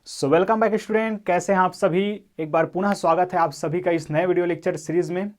Welcome back student, कैसे हैं आप सभी। एक बार पुनः स्वागत है आप सभी का इस नए वीडियो लेक्चर सीरीज में,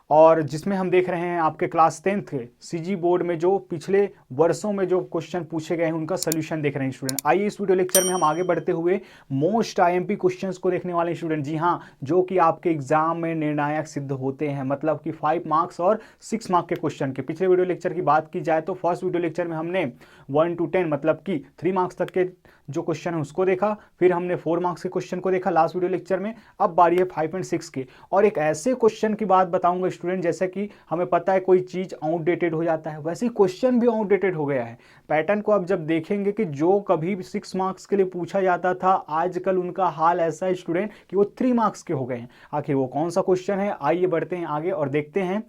और जिसमें हम देख रहे हैं आपके क्लास 10th के सीजी बोर्ड में जो पिछले वर्षों में जो क्वेश्चन पूछे गए हैं उनका सोल्यूशन देख रहे हैं स्टूडेंट। आइए इस वीडियो लेक्चर में हम आगे बढ़ते हुए मोस्ट आईएमपी क्वेश्चंस को देखने वाले हैं स्टूडेंट। जी हाँ, जो कि आपके एग्जाम में निर्णायक सिद्ध होते हैं, मतलब कि 5 मार्क्स और 6 मार्क के क्वेश्चन के। पिछले वीडियो लेक्चर की बात की जाए तो फर्स्ट वीडियो लेक्चर में हमने 1 to 10 मतलब कि 3 मार्क्स तक के जो क्वेश्चन है उसको देखा, फिर हमने 4 मार्क्स के क्वेश्चन को देखा लास्ट वीडियो लेक्चर में। अब बारी है 5 एंड 6 की, और एक ऐसे क्वेश्चन की बात बताऊंगा स्टूडेंट, जैसे कि हमें पता है कोई चीज आउटडेटेड हो जाता है, वैसे ही क्वेश्चन भी आउटडेटेड हो गया है। पैटर्न को आप जब देखेंगे कि जो कभी भी 6 मार्क्स के लिए पूछा जाता था, आजकल उनका हाल ऐसा है स्टूडेंट कि वो 3 मार्क्स के हो गए हैं। आखिर वो कौन सा क्वेश्चन है, आइए बढ़ते हैं आगे और देखते हैं।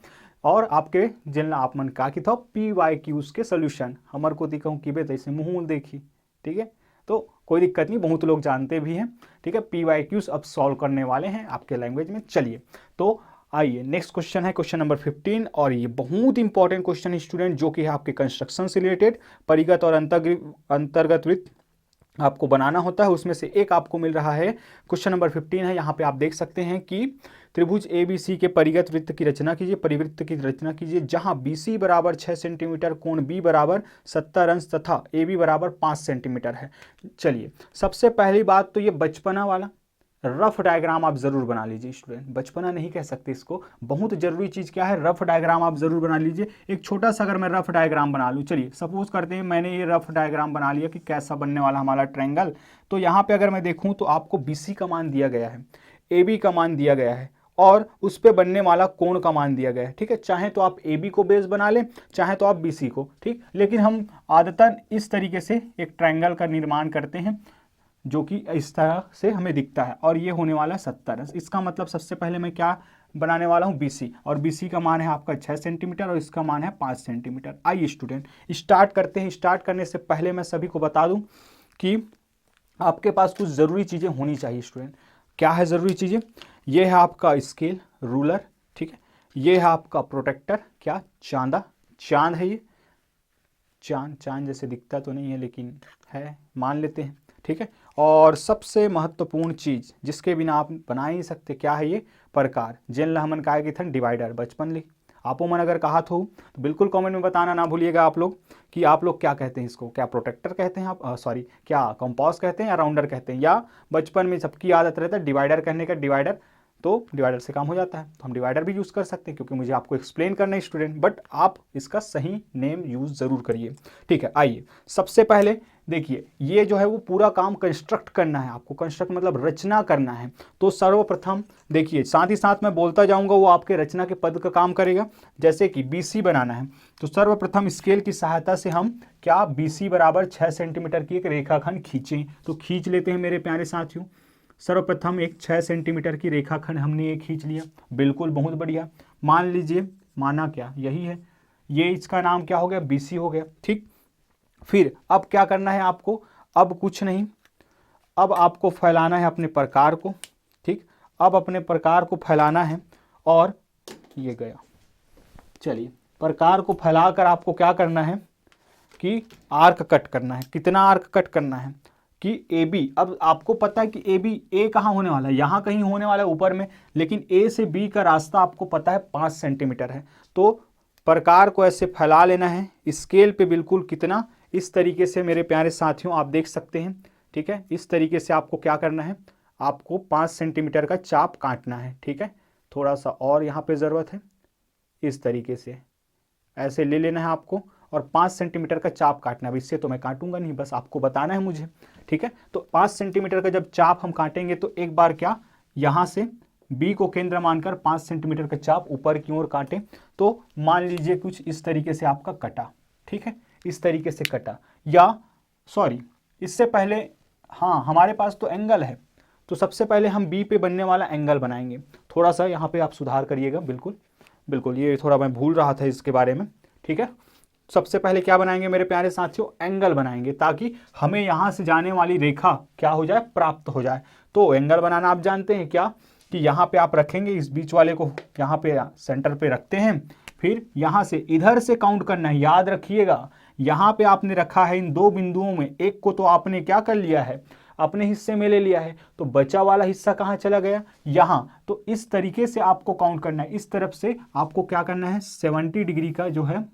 और आपके जिन आप मन का कि था PYQs के सोल्यूशन हमर को दिखाऊं कि तैसे मुंह देखी, ठीक है। तो कोई दिक्कत नहीं, बहुत लोग जानते भी हैं, ठीक है। PYQs अब सॉल्व करने वाले हैं आपके लैंग्वेज में। चलिए तो आइए नेक्स्ट क्वेश्चन है क्वेश्चन नंबर 15, और ये बहुत इंपॉर्टेंट क्वेश्चन है स्टूडेंट, जो कि है आपके कंस्ट्रक्शन से रिलेटेड। परिगत और अंतर्गत वृत्त आपको बनाना होता है, उसमें से एक आपको मिल रहा है। क्वेश्चन नंबर 15 है, यहाँ पे आप देख सकते हैं कि त्रिभुज ABC के परिगत वृत्त की रचना कीजिए, परिवृत्त की रचना कीजिए, जहां BC बराबर 6 सेंटीमीटर, कोण B बराबर 70 अंश तथा AB बराबर 5 सेंटीमीटर है। चलिए सबसे पहली बात तो ये बचपना वाला रफ डायग्राम आप जरूर बना लीजिए स्टूडेंट। बचपना नहीं कह सकते इसको, बहुत जरूरी चीज क्या है, रफ डायग्राम आप जरूर बना लीजिए। एक छोटा सा अगर मैं रफ डायग्राम बना लूँ, चलिए सपोज करते हैं मैंने ये रफ डायग्राम बना लिया कि कैसा बनने वाला हमारा ट्रायंगल। तो यहाँ पे अगर मैं देखूँ तो आपको BC का मान दिया गया है, AB का मान दिया गया है, और उस पे बनने वाला कोण का मान दिया गया है, ठीक है। चाहे तो आप AB को बेस बना लें, चाहे तो आप BC को, ठीक। लेकिन हम आदतन इस तरीके से एक ट्रायंगल का निर्माण करते हैं जो कि इस तरह से हमें दिखता है, और ये होने वाला है 70। इसका मतलब सबसे पहले मैं क्या बनाने वाला हूँ, BC, और BC का मान है आपका 6 सेंटीमीटर और इसका मान है 5 सेंटीमीटर। आइए स्टूडेंट स्टार्ट करते हैं। स्टार्ट करने से पहले मैं सभी को बता दूं कि आपके पास कुछ ज़रूरी चीज़ें होनी चाहिए स्टूडेंट। क्या है ज़रूरी चीज़ें, ये है आपका स्केल, रूलर, ठीक है। ये है आपका प्रोटेक्टर, क्या चांदा, चांद है ये, चांद जैसे दिखता तो नहीं है लेकिन है, मान लेते हैं, ठीक है। और सबसे महत्वपूर्ण चीज जिसके बिना आप बना ही नहीं सकते, क्या है ये, प्रकार। जिन लहमन काय के थन डिवाइडर बचपन लिख आपो मन अगर कहा तो बिल्कुल कमेंट में बताना ना भूलिएगा आप लोग कि आप लोग क्या कहते हैं इसको, क्या प्रोटेक्टर कहते हैं आप, सॉरी क्या कंपास कहते हैं या राउंडर कहते हैं, या बचपन में सबकी आदत रहता है डिवाइडर कहने का, डिवाइडर, तो डिवाइडर से काम हो जाता है तो हम डिवाइडर भी यूज़ कर सकते हैं, क्योंकि मुझे आपको एक्सप्लेन करना है स्टूडेंट, बट आप इसका सही नेम यूज़ ज़रूर करिए, ठीक है। आइए सबसे पहले देखिए, ये जो है वो पूरा काम कंस्ट्रक्ट करना है आपको, कंस्ट्रक्ट मतलब रचना करना है। तो सर्वप्रथम देखिए, साथ ही साथ मैं बोलता जाऊंगा, वो आपके रचना के पद का काम करेगा। जैसे कि BC बनाना है तो सर्वप्रथम स्केल की सहायता से हम क्या BC बराबर 6 सेंटीमीटर की एक रेखाखंड खींचें। तो खींच लेते हैं मेरे प्यारे साथियों। सर्वप्रथम एक 6 सेंटीमीटर की रेखाखंड हमने ये खींच लिया, बिल्कुल बहुत बढ़िया। मान लीजिए, माना क्या यही है, ये इसका नाम क्या हो गया, BC हो गया, ठीक। फिर अब क्या करना है आपको, अब कुछ नहीं, अब आपको फैलाना है अपने प्रकार को, ठीक। अब अपने प्रकार को फैलाना है, और ये गया। चलिए प्रकार को फैलाकर आपको क्या करना है कि आर्क कट करना है। कितना आर्क कट करना है कि AB, अब आपको पता है कि A कहाँ होने वाला है, यहाँ कहीं होने वाला है ऊपर में, लेकिन A से B का रास्ता आपको पता है 5 सेंटीमीटर है। तो प्रकार को ऐसे फैला लेना है स्केल पे, बिल्कुल कितना, इस तरीके से मेरे प्यारे साथियों आप देख सकते हैं, ठीक है। इस तरीके से आपको क्या करना है, आपको 5 सेंटीमीटर का चाप काटना है, ठीक है। थोड़ा सा और यहाँ पे ज़रूरत है, इस तरीके से ऐसे ले लेना है आपको, और 5 सेंटीमीटर का चाप काटना है। इससे तो मैं काटूंगा नहीं, बस आपको बताना है मुझे, ठीक है। तो 5 सेंटीमीटर का जब चाप हम काटेंगे तो एक बार क्या, यहाँ से B को केंद्र मानकर 5 सेंटीमीटर का चाप ऊपर की ओर काटें। तो मान लीजिए कुछ इस तरीके से आपका कटा, ठीक है, इस तरीके से कटा, या सॉरी इससे पहले, हाँ हमारे पास तो एंगल है, तो सबसे पहले हम B पे बनने वाला एंगल बनाएंगे। थोड़ा सा यहाँ पे आप सुधार करिएगा, बिल्कुल बिल्कुल, ये थोड़ा मैं भूल रहा था इसके बारे में, ठीक है। सबसे पहले क्या बनाएंगे मेरे प्यारे साथियों, एंगल बनाएंगे, ताकि हमें यहाँ से जाने वाली रेखा क्या हो जाए, प्राप्त हो जाए। तो एंगल बनाना आप जानते हैं क्या, कि यहाँ पे आप रखेंगे, इस बीच वाले को यहाँ पे सेंटर पे रखते हैं, फिर यहाँ से इधर से काउंट करना है। याद रखिएगा, यहाँ पे आपने रखा है इन दो बिंदुओं में, एक को तो आपने क्या कर लिया है, अपने हिस्से में ले लिया है, तो बचा वाला हिस्सा कहाँ चला गया, यहाँ। तो इस तरीके से आपको काउंट करना है, इस तरफ से आपको क्या करना है, 70 डिग्री का जो है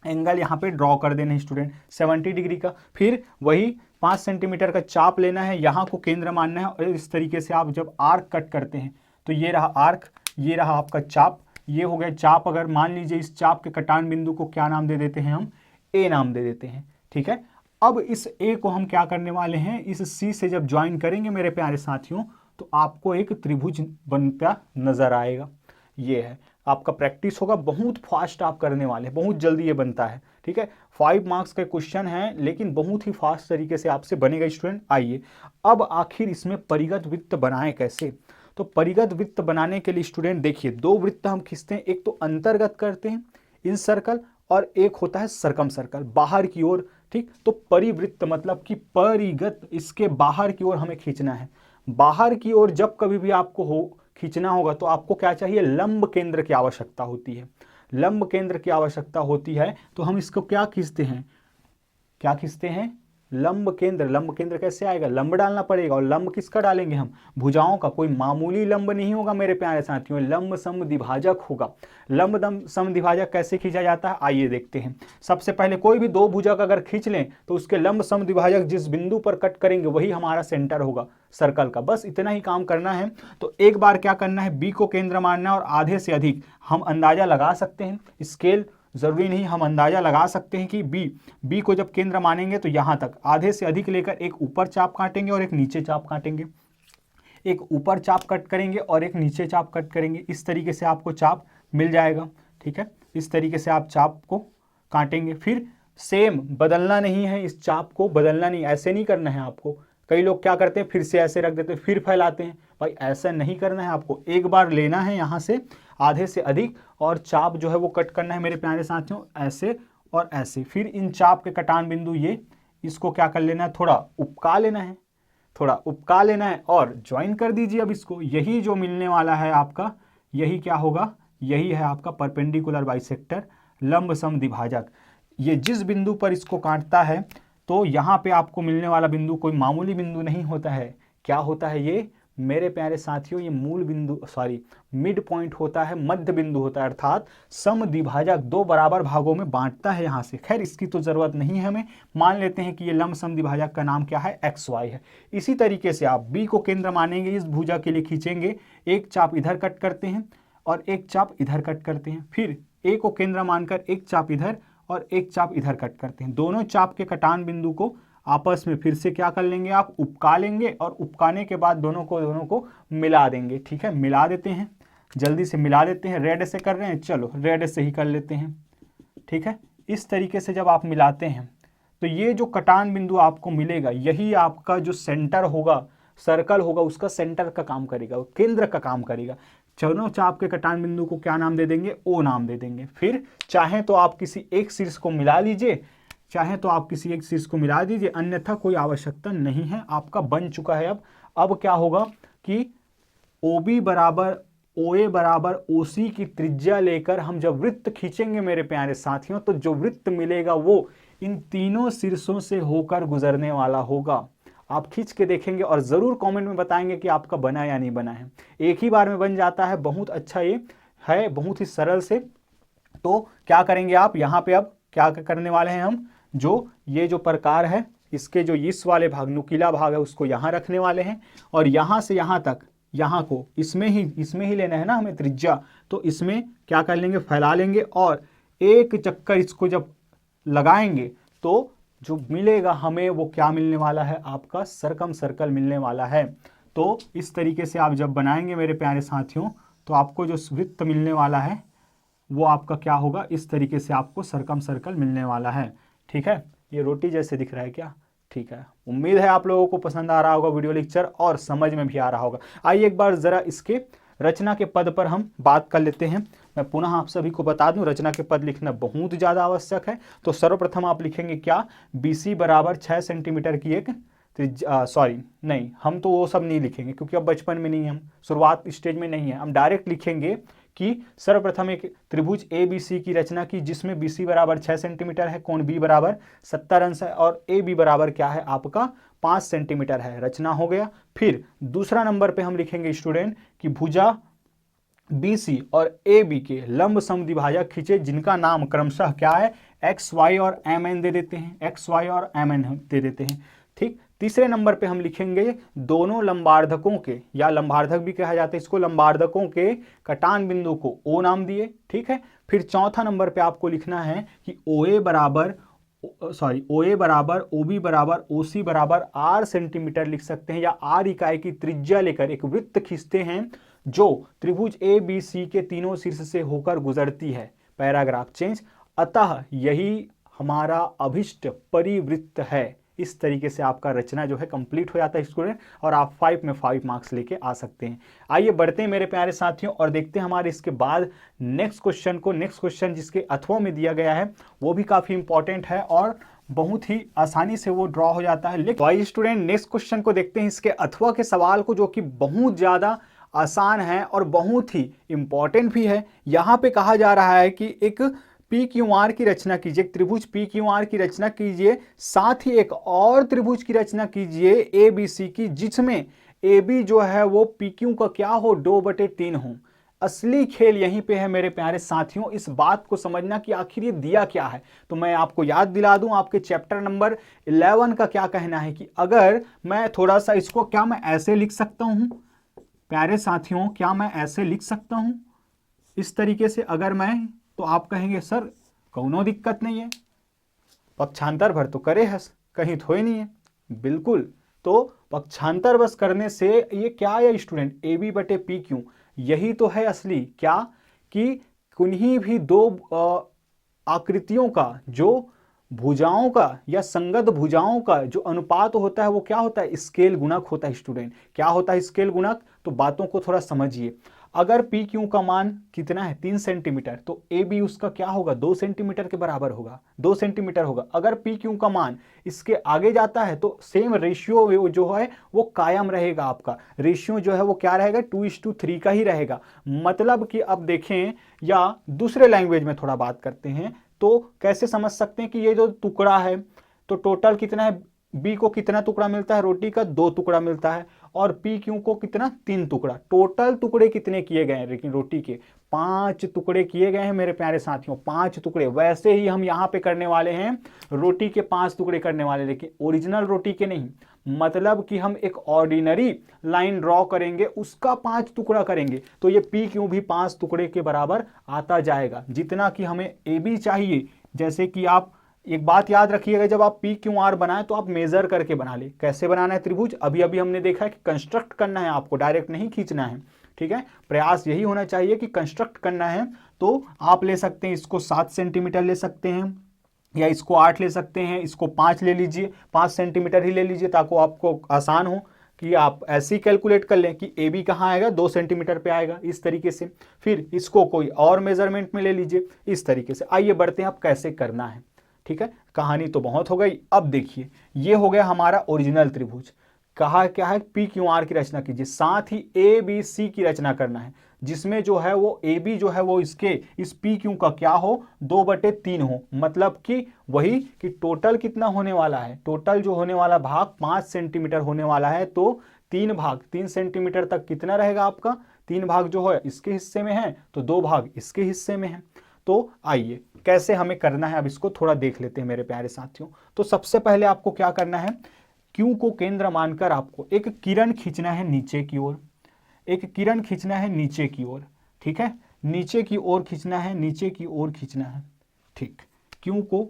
एंगल यहाँ पे ड्रॉ कर देना है स्टूडेंट, 70 डिग्री का। फिर वही 5 सेंटीमीटर का चाप लेना है, यहाँ को केंद्र मानना है, और इस तरीके से आप जब आर्क कट करते हैं तो ये रहा आर्क, ये रहा आपका चाप, ये हो गया चाप। अगर मान लीजिए इस चाप के कटान बिंदु को क्या नाम दे देते हैं, हम ए नाम दे देते हैं, ठीक है। अब इस ए को हम क्या करने वाले हैं, इस सी से जब ज्वाइन करेंगे मेरे प्यारे साथियों, तो आपको एक त्रिभुज बनता नजर आएगा। ये है आपका प्रैक्टिस होगा, बहुत फास्ट आप करने वाले हैं, बहुत जल्दी ये बनता है, ठीक है। 5 मार्क्स का क्वेश्चन है, लेकिन बहुत ही फास्ट तरीके से आपसे बनेगा स्टूडेंट। आइए अब आखिर इसमें परिगत वृत्त बनाएं कैसे। तो परिगत वृत्त बनाने के लिए स्टूडेंट देखिए, 2 वृत्त हम खींचते हैं, एक तो अंतर्गत करते हैं इन सर्कल, और एक होता है सरकम सर्कल बाहर की ओर, ठीक। तो परिवृत्त मतलब कि परिगत, इसके बाहर की ओर हमें खींचना है। बाहर की ओर जब कभी भी आपको हो खींचना होगा तो आपको क्या चाहिए, लंब केंद्र की आवश्यकता होती है। लंब केंद्र की आवश्यकता होती है, तो हम इसको क्या खींचते हैं, क्या खींचते हैं, लंब केंद्र। लंब केंद्र कैसे आएगा, लंब डालना पड़ेगा, और लंब किसका डालेंगे हम, भुजाओं का। कोई मामूली लंब नहीं होगा मेरे प्यारे साथियों, लंब समद्विभाजक होगा। लंब समद्विभाजक कैसे खींचा जाता है, आइए देखते हैं। सबसे पहले कोई भी 2 भुजा का अगर खींच लें तो उसके लंब समद्विभाजक जिस बिंदु पर कट करेंगे वही हमारा सेंटर होगा सर्कल का। बस इतना ही काम करना है। तो एक बार क्या करना है, बी को केंद्र मानना है, और आधे से अधिक हम अंदाजा लगा सकते हैं, स्केल जरूरी नहीं, हम अंदाजा लगा सकते हैं कि बी को जब केंद्र मानेंगे तो यहां तक आधे से अधिक लेकर एक ऊपर चाप काटेंगे और एक नीचे चाप काटेंगे, एक ऊपर चाप कट करेंगे और एक नीचे चाप कट करेंगे। इस तरीके से आपको चाप मिल जाएगा, ठीक है। इस तरीके से आप चाप को काटेंगे। फिर सेम बदलना नहीं है, इस चाप को बदलना नहीं, ऐसे नहीं करना है आपको। कई लोग क्या करते हैं, फिर से ऐसे रख देते हैं फिर फैलाते हैं, भाई ऐसा नहीं करना है आपको। एक बार लेना है यहाँ से आधे से अधिक, और चाप जो है वो कट करना है मेरे प्यारे साथियों, ऐसे और ऐसे। फिर इन चाप के कटान बिंदु ये, इसको क्या कर लेना है, थोड़ा उपका लेना है, थोड़ा उपका लेना है और ज्वाइन कर दीजिए अब इसको। यही जो मिलने वाला है आपका, यही क्या होगा, यही है आपका परपेंडिकुलर बाइसेक्टर, लंब समद्विभाजक। ये जिस बिंदु पर इसको काटता है तो यहाँ पे आपको मिलने वाला बिंदु कोई मामूली बिंदु नहीं होता है। क्या होता है ये मेरे प्यारे साथियों, ये मूल बिंदु, सॉरी मिड पॉइंट होता है, मध्य बिंदु होता है, अर्थात समद्विभाजक 2 बराबर भागों में बांटता है यहाँ से। खैर इसकी तो जरूरत नहीं है हमें, मान लेते हैं कि ये लंब समद्विभाजक का नाम क्या है, XY है। इसी तरीके से आप B को केंद्र मानेंगे, इस भुजा के लिए खींचेंगे, एक चाप इधर कट करते हैं और एक चाप इधर कट करते हैं। फिर A को केंद्र मानकर एक चाप इधर और एक चाप इधर कट करते हैं। दोनों चाप के कटान बिंदु को आपस में फिर से क्या कर लेंगे, आप उपका लेंगे, और उपकाने के बाद दोनों को मिला देंगे, ठीक है। मिला देते हैं, जल्दी से मिला देते हैं। रेड से कर रहे हैं, चलो रेड से ही कर लेते हैं, ठीक है। इस तरीके से जब आप मिलाते हैं तो ये जो कटान बिंदु आपको मिलेगा, यही आपका जो सेंटर होगा, सर्कल होगा, उसका सेंटर का काम करेगा, केंद्र का काम करेगा। दोनों चाप के कटान बिंदु को क्या नाम दे देंगे, O नाम दे देंगे। फिर चाहे तो आप किसी एक शीर्ष को मिला लीजिए, चाहे तो आप किसी एक शीर्ष को मिला दीजिए, अन्यथा कोई आवश्यकता नहीं है, आपका बन चुका है। अब क्या होगा कि OB बराबर OA बराबर OC की त्रिज्या लेकर हम जब वृत्त खींचेंगे मेरे प्यारे साथियों, तो जो वृत्त मिलेगा वो इन तीनों शीर्षों से होकर गुजरने वाला होगा। आप खींच के देखेंगे और ज़रूर कमेंट में बताएंगे कि आपका बना या नहीं बना है। एक ही बार में बन जाता है, बहुत अच्छा ये है, बहुत ही सरल से। तो क्या करेंगे आप यहाँ पे, अब क्या करने वाले हैं हम, जो ये जो प्रकार है इसके जो इस वाले भाग, नुकीला भाग है, उसको यहाँ रखने वाले हैं, और यहाँ से यहाँ तक, यहाँ को इसमें ही लेना है ना हमें त्रिज्या, तो इसमें क्या कर लेंगे, फैला लेंगे, और एक चक्कर इसको जब लगाएंगे तो जो मिलेगा हमें वो क्या मिलने वाला है, आपका सरकम सर्कल मिलने वाला है। तो इस तरीके से आप जब बनाएंगे मेरे प्यारे साथियों, तो आपको जो वृत्त मिलने वाला है वो आपका क्या होगा, इस तरीके से आपको सरकम सर्कल मिलने वाला है, ठीक है। ये रोटी जैसे दिख रहा है क्या, ठीक है। उम्मीद है आप लोगों को पसंद आ रहा होगा वीडियो लेक्चर, और समझ में भी आ रहा होगा। आइए एक बार जरा इसके रचना के पद पर हम बात कर लेते हैं। मैं पुनः आप सभी को बता दूं, रचना के पद लिखना बहुत ज़्यादा आवश्यक है। तो सर्वप्रथम आप लिखेंगे क्या, BC बराबर 6 सेंटीमीटर की एक सॉरी नहीं, हम तो वो सब नहीं लिखेंगे क्योंकि अब बचपन में नहीं है, हम शुरुआत स्टेज में नहीं है। हम डायरेक्ट लिखेंगे कि सर्वप्रथम एक त्रिभुज ABC की रचना की, जिसमें BC बराबर 6 सेंटीमीटर है, कोण B बराबर 70 अंश है, और AB बराबर क्या है आपका 5 सेंटीमीटर है, रचना हो गया। फिर दूसरा नंबर पे हम लिखेंगे स्टूडेंट कि भुजा BC और AB के लंब समद्विभाजक खींचे, जिनका नाम क्रमशः क्या है, XY और MN दे देते हैं, XY और MN दे देते हैं। ठीक, तीसरे नंबर पे हम लिखेंगे दोनों लंबार्धकों के, या लंबार्धक भी कहा जाता है इसको, लंबार्धकों के कटान बिंदु को O नाम दिए। ठीक है, फिर चौथा नंबर पे आपको लिखना है कि OA बराबर OB बराबर OC बराबर R सेंटीमीटर लिख सकते हैं, या R इकाई की त्रिज्या लेकर एक वृत्त खींचते हैं जो त्रिभुज ABC के तीनों शीर्ष से होकर गुजरती है। Paragraph change. अतः यही हमारा अभिष्ट परिवृत्त है। इस तरीके से आपका रचना जो है कंप्लीट हो जाता है स्टूडेंट, और आप 5 में 5 मार्क्स लेके आ सकते हैं। आइए बढ़ते हैं मेरे प्यारे साथियों और देखते हैं हमारे इसके बाद नेक्स्ट क्वेश्चन को। नेक्स्ट क्वेश्चन जिसके अथवा में दिया गया है वो भी काफी इंपॉर्टेंट है और बहुत ही आसानी से वो ड्रॉ हो जाता है। लेकिन स्टूडेंट नेक्स्ट क्वेश्चन को देखते हैं, इसके अथवा के सवाल को, जो कि बहुत ज्यादा आसान है और बहुत ही इंपॉर्टेंट भी है। यहाँ पे कहा जा रहा है कि एक PQR की रचना कीजिए, त्रिभुज PQR की रचना कीजिए, साथ ही एक और त्रिभुज की रचना कीजिए ABC की, जिसमें AB जो है वो PQ का क्या हो, 2/3 हो। असली खेल यहीं पे है मेरे प्यारे साथियों, इस बात को समझना कि आखिर ये दिया क्या है। तो मैं आपको याद दिला दूं, आपके चैप्टर नंबर 11 का क्या कहना है कि अगर मैं थोड़ा सा इसको, क्या मैं ऐसे लिख सकता हूं प्यारे साथियों, क्या मैं ऐसे लिख सकता हूं इस तरीके से अगर मैं, तो आप कहेंगे सर कौनो दिक्कत नहीं है, पक्षांतर भर तो करे है, कहीं थोड़ी नहीं है। बिल्कुल, तो पक्षांतर बस करने से ये क्या है स्टूडेंट, AB/PQ, यही तो है असली क्या, कि किन्हीं भी दो आकृतियों का, जो भुजाओं का या संगत भुजाओं का जो अनुपात होता है वो क्या होता है, स्केल गुणक होता है स्टूडेंट। क्या होता है स्केल गुणक, तो बातों को थोड़ा समझिए। अगर PQ का मान कितना है, 3 सेंटीमीटर, तो AB उसका क्या होगा, 2 सेंटीमीटर के बराबर होगा, 2 सेंटीमीटर होगा। अगर PQ का मान इसके आगे जाता है तो सेम रेशियो जो है वो कायम रहेगा, आपका रेशियो जो है वो क्या रहेगा, 2:3 का ही रहेगा। मतलब कि अब देखें, या दूसरे लैंग्वेज में थोड़ा बात करते हैं तो कैसे समझ सकते हैं कि ये जो टुकड़ा है तो टोटल कितना है, B को कितना टुकड़ा मिलता है, रोटी का 2 टुकड़ा मिलता है, और PQ को कितना, 3 टुकड़ा। टोटल टुकड़े कितने किए गए हैं, लेकिन रोटी के 5 टुकड़े किए गए हैं मेरे प्यारे साथियों, 5 टुकड़े। वैसे ही हम यहाँ पे करने वाले हैं रोटी के 5 टुकड़े करने वाले, लेकिन ओरिजिनल रोटी के नहीं। मतलब कि हम एक ऑर्डिनरी लाइन ड्रॉ करेंगे, उसका 5 टुकड़ा करेंगे, तो ये PQ भी 5 टुकड़े के बराबर आता जाएगा, जितना कि हमें AB चाहिए। जैसे कि आप एक बात याद रखिएगा, जब आप PQR बनाए तो आप मेजर करके बना ले। कैसे बनाना है त्रिभुज, अभी अभी हमने देखा है कि कंस्ट्रक्ट करना है, आपको डायरेक्ट नहीं खींचना है। ठीक है, प्रयास यही होना चाहिए कि कंस्ट्रक्ट करना है। तो आप ले सकते हैं, इसको 7 सेंटीमीटर ले सकते हैं, या इसको 8 ले सकते हैं, इसको 5 ले लीजिए, 5 सेंटीमीटर ही ले लीजिए, ताकि आपको आसान हो कि आप ऐसे ही कैलकुलेट कर लें कि AB कहाँ आएगा, 2 सेंटीमीटर पे आएगा, इस तरीके से। फिर इसको कोई और मेजरमेंट में ले लीजिए, इस तरीके से। आइए बढ़ते हैं, अब कैसे करना है। ठीक है, कहानी तो बहुत हो गई। अब देखिए, ये हो गया हमारा ओरिजिनल त्रिभुज। कहा क्या है, PQR की रचना कीजिए, साथ ही ABC की रचना करना है, जिसमें जो है वो AB जो है वो इसके इस PQ का क्या हो, 2/3 हो। मतलब कि वही कि टोटल कितना होने वाला है, टोटल जो होने वाला भाग 5 सेंटीमीटर होने वाला है, तो 3 भाग 3 सेंटीमीटर तक कितना रहेगा आपका, 3 भाग जो है इसके हिस्से में है, तो 2 भाग इसके हिस्से में है। तो आइए कैसे हमें करना है, अब इसको थोड़ा देख लेते हैं मेरे प्यारे साथियों। तो सबसे पहले आपको क्या करना है, Q को केंद्र मानकर आपको एक किरण खींचना है नीचे की ओर, एक किरण खींचना है नीचे की ओर। ठीक है, नीचे की ओर खींचना है, नीचे की ओर खींचना है। ठीक, Q को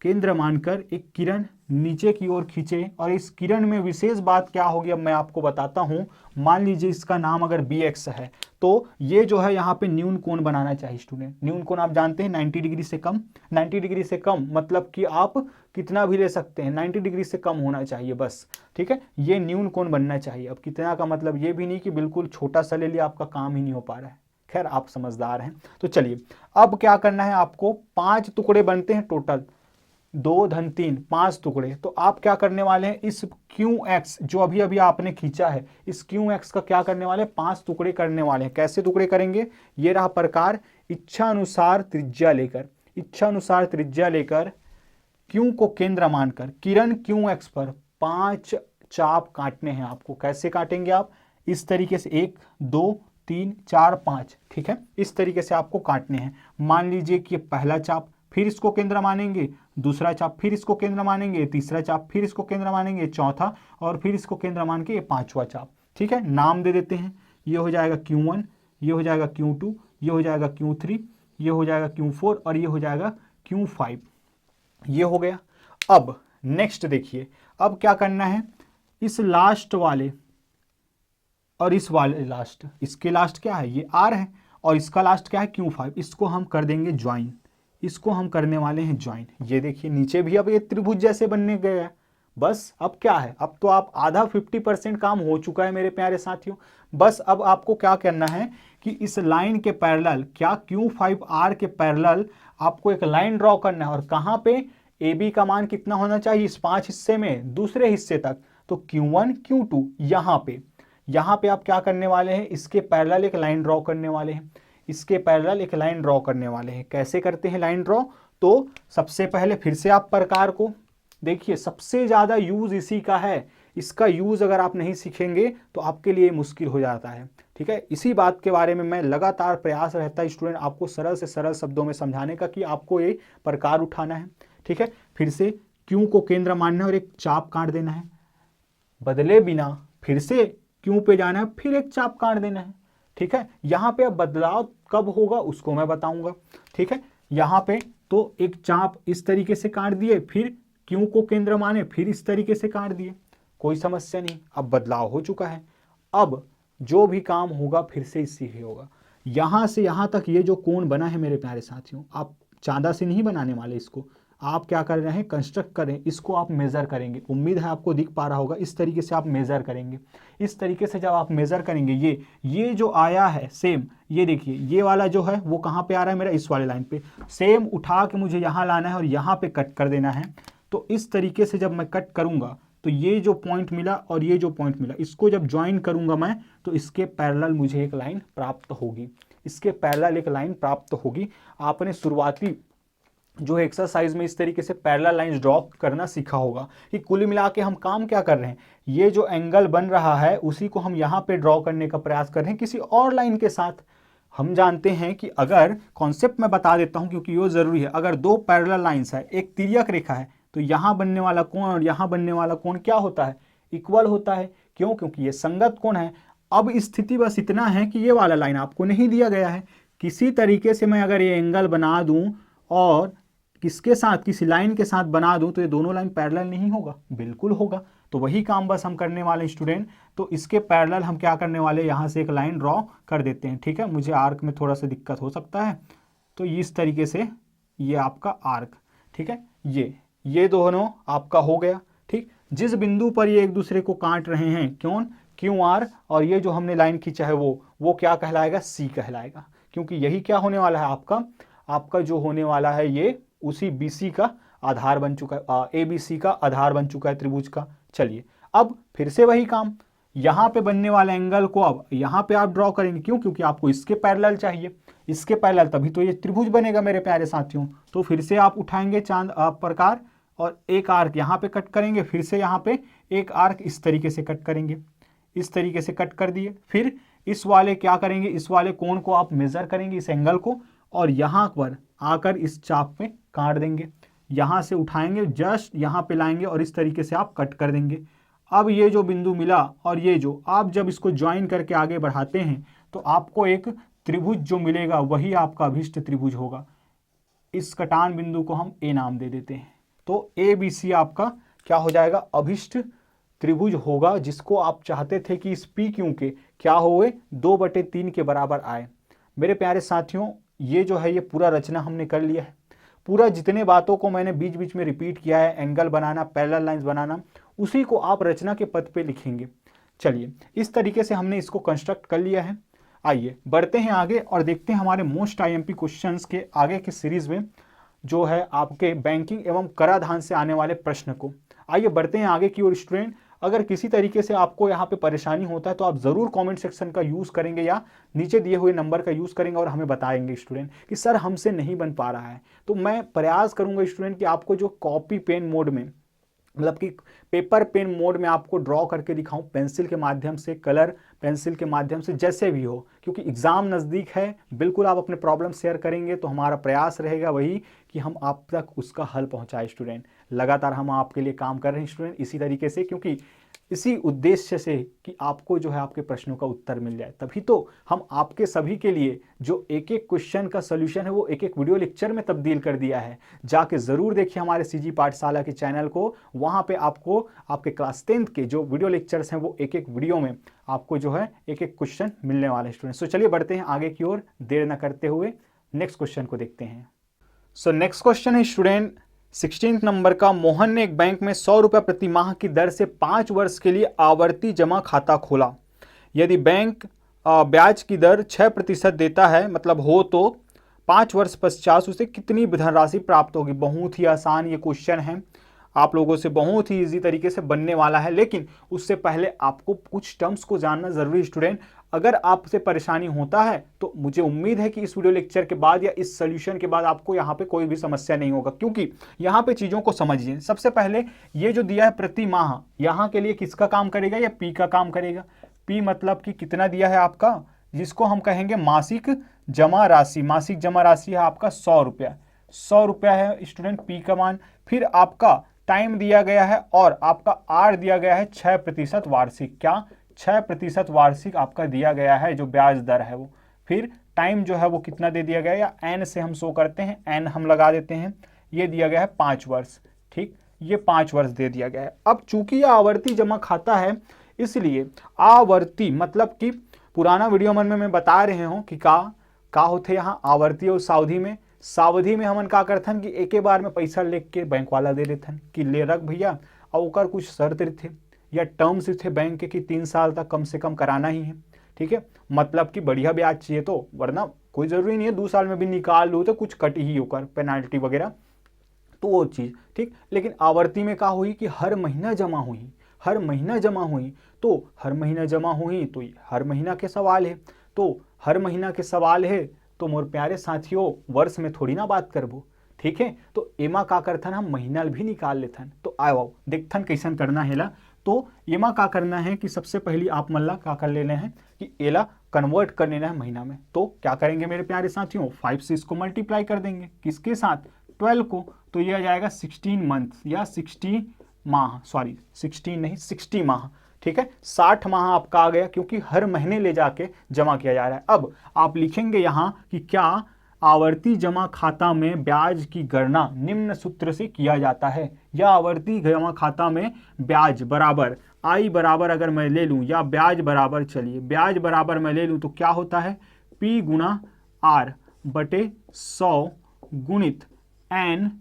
केंद्र मानकर एक किरण नीचे की ओर खींचे, और इस किरण में विशेष बात क्या होगी अब मैं आपको बताता हूं। मान लीजिए इसका नाम अगर BX है, तो ये जो है यहाँ पे न्यून कोण बनाना चाहिए स्टूडेंट। न्यून कोण आप जानते हैं 90 डिग्री से कम, 90 डिग्री से कम मतलब कि आप कितना भी ले सकते हैं, 90 डिग्री से कम होना चाहिए बस। ठीक है, ये न्यून कोण बनना चाहिए। अब कितना का मतलब ये भी नहीं कि बिल्कुल छोटा सा ले लिया, आपका काम ही नहीं हो पा रहा है। खैर आप समझदार हैं। तो चलिए अब क्या करना है, आपको 5 टुकड़े बनते हैं टोटल, 2 धन 3, 5 टुकड़े। तो आप क्या करने वाले हैं, इस QX जो अभी अभी आपने खींचा है, इस QX का क्या करने वाले हैं, 5 टुकड़े करने वाले हैं। कैसे टुकड़े करेंगे, ये रहा प्रकार, इच्छा अनुसार त्रिज्या लेकर, इच्छा अनुसार त्रिज्या लेकर Q को केंद्र मानकर किरण QX पर 5 चाप काटने हैं आपको। कैसे काटेंगे आप? इस तरीके से 1 2 3 4 5, ठीक है, इस तरीके से आपको काटने हैं। मान लीजिए कि पहला चाप, फिर इसको केंद्र मानेंगे, दूसरा चाप फिर इसको केंद्र मानेंगे, तीसरा चाप फिर इसको केंद्र मानेंगे, चौथा और फिर इसको केंद्र मान के ये 5वां चाप, ठीक है। नाम दे देते हैं, ये हो जाएगा Q1, ये हो जाएगा Q2, ये हो जाएगा Q3, ये हो जाएगा Q4 और ये हो जाएगा Q5। ये हो गया। अब नेक्स्ट देखिए, अब क्या करना है, इस लास्ट वाले और इस वाले लास्ट, इसके लास्ट क्या है, ये R है, और इसका लास्ट क्या है, Q5। इसको हम कर देंगे ज्वाइन, इसको हम करने वाले हैं ज्वाइन। ये देखिए नीचे भी अब ये त्रिभुज जैसे बनने गया है। बस अब क्या है, अब तो आप आधा 50% काम हो चुका है मेरे प्यारे साथियों। बस अब आपको क्या करना है कि इस लाइन के पैरेलल, क्या Q5R के पैरेलल आपको एक लाइन ड्रॉ करना है। और कहाँ पे, AB का मान कितना होना चाहिए इस 5 हिस्से में, दूसरे हिस्से तक, तो Q1 Q2 यहाँ पे आप क्या करने वाले हैं, इसके पैरेलल एक लाइन ड्रॉ करने वाले हैं। इसके पैरेलल एक लाइन ड्रॉ करने वाले हैं। कैसे करते हैं लाइन ड्रॉ? तो सबसे पहले फिर से आप प्रकार को देखिए, सबसे ज्यादा यूज इसी का है। इसका यूज अगर आप नहीं सीखेंगे तो आपके लिए मुश्किल हो जाता है, ठीक है। इसी बात के बारे में मैं लगातार प्रयास रहता है स्टूडेंट आपको सरल से सरल शब्दों में समझाने का कि आपको ये प्रकार उठाना है, ठीक है। फिर से क्यू को केंद्र मानना है और एक चाप काट देना है, बदले बिना फिर से क्यू पे जाना है, फिर एक चाप काट देना है, ठीक है। यहाँ पे अब बदलाव कब होगा उसको मैं बताऊंगा, ठीक है। यहाँ पे तो एक चाप इस तरीके से काट दिए, फिर क्यू को केंद्र माने, फिर इस तरीके से काट दिए, कोई समस्या नहीं। अब बदलाव हो चुका है। अब जो भी काम होगा फिर से इसी ही होगा। यहां से यहां तक ये जो कोण बना है मेरे प्यारे साथियों, आप चांदा से नहीं बनाने वाले इसको, आप क्या कर रहे हैं, कंस्ट्रक्ट करें, इसको आप मेजर करेंगे। उम्मीद है आपको दिख पा रहा होगा। इस तरीके से आप मेजर करेंगे। इस तरीके से जब आप मेजर करेंगे, ये जो आया है सेम, ये देखिए ये वाला जो है वो कहाँ पे आ रहा है मेरा, इस वाले लाइन पे। सेम उठा के मुझे यहाँ लाना है और यहाँ पे कट कर देना है। तो इस तरीके से जब मैं कट करूंगा तो ये जो पॉइंट मिला और ये जो पॉइंट मिला, इसको जब ज्वाइन करूंगा मैं, तो इसके पैरेलल मुझे एक लाइन प्राप्त होगी। इसके पैरेलल एक लाइन प्राप्त होगी। आपने शुरुआती जो एक्सरसाइज में इस तरीके से पैरेलल लाइंस ड्रॉ करना सीखा होगा कि कुल मिला के हम काम क्या कर रहे हैं, ये जो एंगल बन रहा है उसी को हम यहाँ पे ड्रॉ करने का प्रयास कर रहे हैं किसी और लाइन के साथ। हम जानते हैं कि अगर कॉन्सेप्ट मैं बता देता हूं क्योंकि ये जरूरी है, अगर दो पैरेलल लाइंस है, एक तिर्यक रेखा है, तो यहां बनने वाला कोण और यहां बनने वाला कोण क्या होता है, इक्वल होता है। क्यों? क्योंकि ये संगत कोण है। अब स्थिति बस इतना है कि ये वाला लाइन आपको नहीं दिया गया है। किसी तरीके से मैं अगर ये एंगल बना दूं और किसके साथ, किसी लाइन के साथ बना दूं, तो ये दोनों लाइन पैरेलल नहीं होगा, बिल्कुल होगा। तो वही काम बस हम करने वाले स्टूडेंट। तो इसके पैरेलल हम क्या करने वाले, यहाँ से एक लाइन ड्रॉ कर देते हैं, ठीक है। मुझे आर्क में थोड़ा सा दिक्कत हो सकता है, तो इस तरीके से ये आपका आर्क, ठीक है। ये दोनों आपका हो गया, ठीक। जिस बिंदु पर ये एक दूसरे को काट रहे हैं, क्यों, क्यू आर, और ये जो हमने लाइन खींचा है वो क्या कहलाएगा, सी कहलाएगा। क्योंकि यही क्या होने वाला है, आपका जो होने वाला है ये उसी BC का आधार बन चुका है, ABC का आधार बन चुका है त्रिभुज का। चलिए अब फिर से वही काम, यहाँ पे बनने वाले एंगल को अब यहाँ पे आप ड्रॉ करेंगे। क्यों? क्योंकि आपको इसके पैरेलल चाहिए, इसके पैरेलल, तभी तो ये त्रिभुज बनेगा मेरे प्यारे साथियों। तो फिर से आप उठाएंगे प्रकार और एक आर्क यहाँ पे कट करेंगे, फिर से यहाँ पे एक आर्क इस तरीके से कट करेंगे, इस तरीके से कट कर दिए। फिर इस वाले क्या करेंगे, इस वाले कोण को आप मेजर करेंगे, इस एंगल को, और यहाँ पर आकर इस चाप में काट देंगे। यहाँ से उठाएंगे, जस्ट यहाँ पे लाएंगे और इस तरीके से आप कट कर देंगे। अब ये जो बिंदु मिला और ये जो, आप जब इसको ज्वाइन करके आगे बढ़ाते हैं तो आपको एक त्रिभुज जो मिलेगा वही आपका अभिष्ट त्रिभुज होगा। इस कटान बिंदु को हम ए नाम दे देते हैं। तो ABC आपका क्या हो जाएगा, अभिष्ट त्रिभुज होगा, जिसको आप चाहते थे कि इस PQ के क्या हुए, 2/3 के बराबर आए। मेरे प्यारे साथियों, ये जो है ये पूरा रचना हमने कर लिया है। पूरा जितने बातों को मैंने बीच बीच में रिपीट किया है, एंगल बनाना, पैरेलल लाइंस बनाना, उसी को आप रचना के पद पे लिखेंगे। चलिए इस तरीके से हमने इसको कंस्ट्रक्ट कर लिया है। आइए बढ़ते हैं आगे और देखते हैं हमारे मोस्ट IMP क्वेश्चंस के आगे के सीरीज में जो है आपके बैंकिंग एवं कराधान से आने वाले प्रश्न को। आइए बढ़ते हैं आगे की ओर स्टूडेंट। अगर किसी तरीके से आपको यहाँ पे परेशानी होता है तो आप ज़रूर कमेंट सेक्शन का यूज़ करेंगे या नीचे दिए हुए नंबर का यूज़ करेंगे और हमें बताएंगे स्टूडेंट कि सर हमसे नहीं बन पा रहा है। तो मैं प्रयास करूँगा स्टूडेंट कि आपको जो कॉपी पेन मोड में मतलब कि पेपर पेन मोड में आपको ड्रॉ करके दिखाऊं, पेंसिल के माध्यम से, कलर पेंसिल के माध्यम से, जैसे भी हो, क्योंकि एग्जाम नज़दीक है। बिल्कुल आप अपने प्रॉब्लम शेयर करेंगे तो हमारा प्रयास रहेगा वही कि हम आप तक उसका हल पहुंचाए स्टूडेंट। लगातार हम आपके लिए काम कर रहे हैं स्टूडेंट इसी तरीके से, क्योंकि इसी उद्देश्य से कि आपको जो है आपके प्रश्नों का उत्तर मिल जाए। तभी तो हम आपके सभी के लिए जो एक एक क्वेश्चन का सोल्यूशन है वो एक एक वीडियो लेक्चर में तब्दील कर दिया है। जाके ज़रूर देखिए हमारे सीजी पाठशाला के चैनल को, वहाँ पे आपको आपके क्लास 10th के जो वीडियो लेक्चर्स हैं वो एक एक वीडियो में आपको जो है एक एक क्वेश्चन मिलने वाले हैं स्टूडेंट। सो चलिए बढ़ते हैं आगे की ओर, देर न करते हुए नेक्स्ट क्वेश्चन को देखते हैं। सो नेक्स्ट क्वेश्चन है स्टूडेंट 16 नंबर का। मोहन ने एक बैंक में 100 रुपये प्रति माह की दर से 5 वर्ष के लिए आवर्ती जमा खाता खोला। यदि बैंक ब्याज की दर 6% देता है, मतलब हो, तो 5 वर्ष पश्चात उसे कितनी धनराशि प्राप्त होगी। बहुत ही आसान ये क्वेश्चन है, आप लोगों से बहुत ही इजी तरीके से बनने वाला है, लेकिन उससे पहले आपको कुछ टर्म्स को जानना जरूरी स्टूडेंट। अगर आपसे परेशानी होता है तो मुझे उम्मीद है कि इस वीडियो लेक्चर के बाद या इस सोल्यूशन के बाद आपको यहाँ पे कोई भी समस्या नहीं होगा, क्योंकि यहाँ पे चीज़ों को समझिए। सबसे पहले ये जो दिया है प्रति माह, यहाँ के लिए किसका काम करेगा, या पी का काम करेगा। पी मतलब कि कितना दिया है आपका, जिसको हम कहेंगे मासिक जमा राशि। मासिक जमा राशि है आपका 100 रुपया, 100 रुपया है स्टूडेंट पी का मान। फिर आपका टाइम दिया गया है और आपका आर दिया गया है 6% वार्षिक। क्या 6% वार्षिक आपका दिया गया है, जो ब्याज दर है वो। फिर टाइम जो है वो कितना दे दिया गया, या एन से हम शो करते हैं, एन हम लगा देते हैं, ये दिया गया है 5 वर्ष। ठीक, ये 5 वर्ष दे दिया गया है। अब चूंकि यह आवर्ती जमा खाता है, इसलिए आवर्ती मतलब कि पुराना वीडियो में मैं बता रहे हूँ कि का होते यहाँ आवर्ती और सावधि में। सावधि में हमन का करथन कि एक बार में पैसा लेके के बैंक वाला दे देथन कि ले रख भैया, और ओकर कुछ शर्त थे या टर्म्स थे बैंक के कि 3 साल तक कम से कम कराना ही है। ठीक है, मतलब कि बढ़िया ब्याज चाहिए तो, वरना कोई जरूरी नहीं है 2 साल में भी निकाल लो तो कुछ कट ही होकर पेनाल्टी वगैरह, तो वो चीज़ ठीक। लेकिन आवर्ती में क्या हुई कि हर महीना जमा हुई, हर महीना जमा हुई, तो हर महीना जमा हुई तो हर महीना के सवाल है, तो हर महीना के सवाल है तो मोर प्यारे साथियों वर्ष में थोड़ी ना बात करबो। ठीक है, तो एमा का करथन हम महीना भी निकाल लेथन। तो आओ देखथन कैसन करना है। तो एमा का करना है कि सबसे पहली आप मल्ला का कर लेना है कि एला कन्वर्ट कर लेना है महीना में। तो क्या करेंगे मेरे प्यारे साथियों, 5 से इसको मल्टीप्लाई कर देंगे, किसके साथ, 12 को। तो ये आ जाएगा 16 मंथ या 60 माह, सॉरी 16 नहीं 60 माह। ठीक है, 60 माह आपका आ गया, क्योंकि हर महीने ले जाके जमा किया जा रहा है। अब आप लिखेंगे यहाँ कि क्या आवर्ती जमा खाता में ब्याज की गणना निम्न सूत्र से किया जाता है। या आवर्ती जमा खाता में ब्याज बराबर आई बराबर अगर मैं ले लूं, या ब्याज बराबर, चलिए ब्याज बराबर मैं ले लूं तो क्या होता है, पी गुना आर बटे 100 गुणित एन,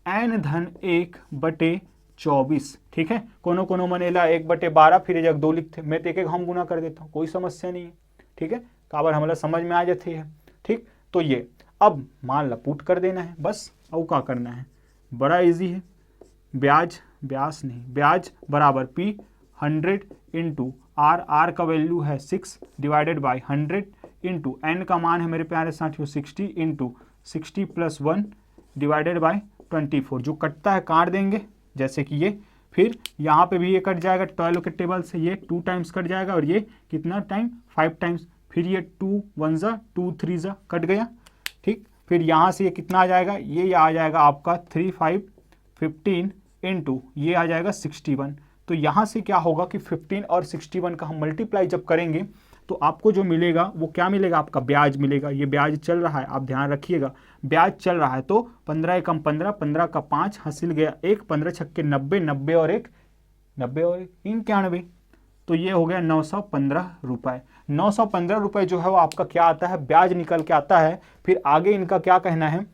एन धन 1 बटे 24। ठीक है, कोनो कोनो मनेला 1/12 फिर एक 2 लिखते, मैं तो एक हम गुना कर देता हूँ, कोई समस्या नहीं है। ठीक है, काबर हमारा समझ में आ जाती है। ठीक, तो ये अब मान ला पुट कर देना है बस, और क्या करना है, बड़ा इजी है। ब्याज ब्याज बराबर पी 100 इंटू आर, आर का वैल्यू है 6 डिवाइडेड बाई 100 इंटू एन का मान है मेरे प्यारे साथियों 60 इंटू 60 + 1 डिवाइडेड बाई 24। जो कटता है काट देंगे जैसे कि ये, फिर यहाँ पे भी ये कट जाएगा 12 के टेबल से, ये 2 टाइम्स कट जाएगा, और ये कितना टाइम 5 टाइम्स, फिर ये 2 1 जा 2 3 जा कट गया। ठीक, फिर यहाँ से ये कितना आ जाएगा, ये आ जाएगा आपका 3 5 15 इंटू ये आ जाएगा 61। तो यहाँ से क्या होगा कि 15 और 61 का हम मल्टीप्लाई जब करेंगे तो आपको जो मिलेगा वो क्या मिलेगा, आपका ब्याज मिलेगा। ये ब्याज चल रहा है, आप ध्यान रखिएगा, ब्याज चल रहा है। तो 15 एकम 15, 15 का 5 हासिल गया 1, 15 छक्के 90, 90 और 1 90 और 1 91, तो ये हो गया 915 रुपये। 915 रुपये जो है वो आपका क्या आता है, ब्याज निकल के आता है। फिर आगे इनका क्या कहना है,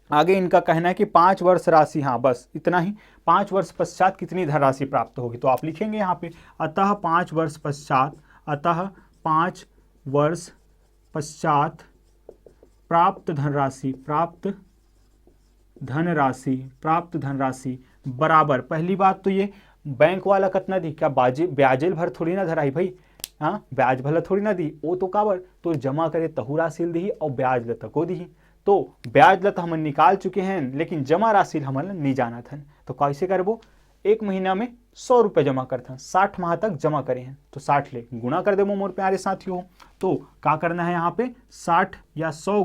आगे इनका कहना है कि 5 वर्ष राशि, हाँ बस इतना ही, 5 वर्ष पश्चात कितनी धनराशि प्राप्त होगी। तो आप लिखेंगे यहाँ पे अतः 5 वर्ष पश्चात, अतः 5 वर्ष पश्चात प्राप्त धनराशि बराबर, पहली बात तो ये बैंक वाला कितना दी, क्या ब्याजेल भर थोड़ी ना धराई भाई, हाँ ब्याज भला थोड़ी ना दी, वो तो काबर तो जमा करे तहु राशि दी और ब्याज लता को दी। तो ब्याज लता हम निकाल चुके हैं, लेकिन जमा राशि हमन नहीं जाना था। तो कैसे करबो, एक महीना में 100 रुपये जमा करते हैं, 60 माह तक जमा करे हैं तो 60 ले गुणा कर दे मोर प्यारे साथियों। तो क्या करना है यहाँ पे 60 या 100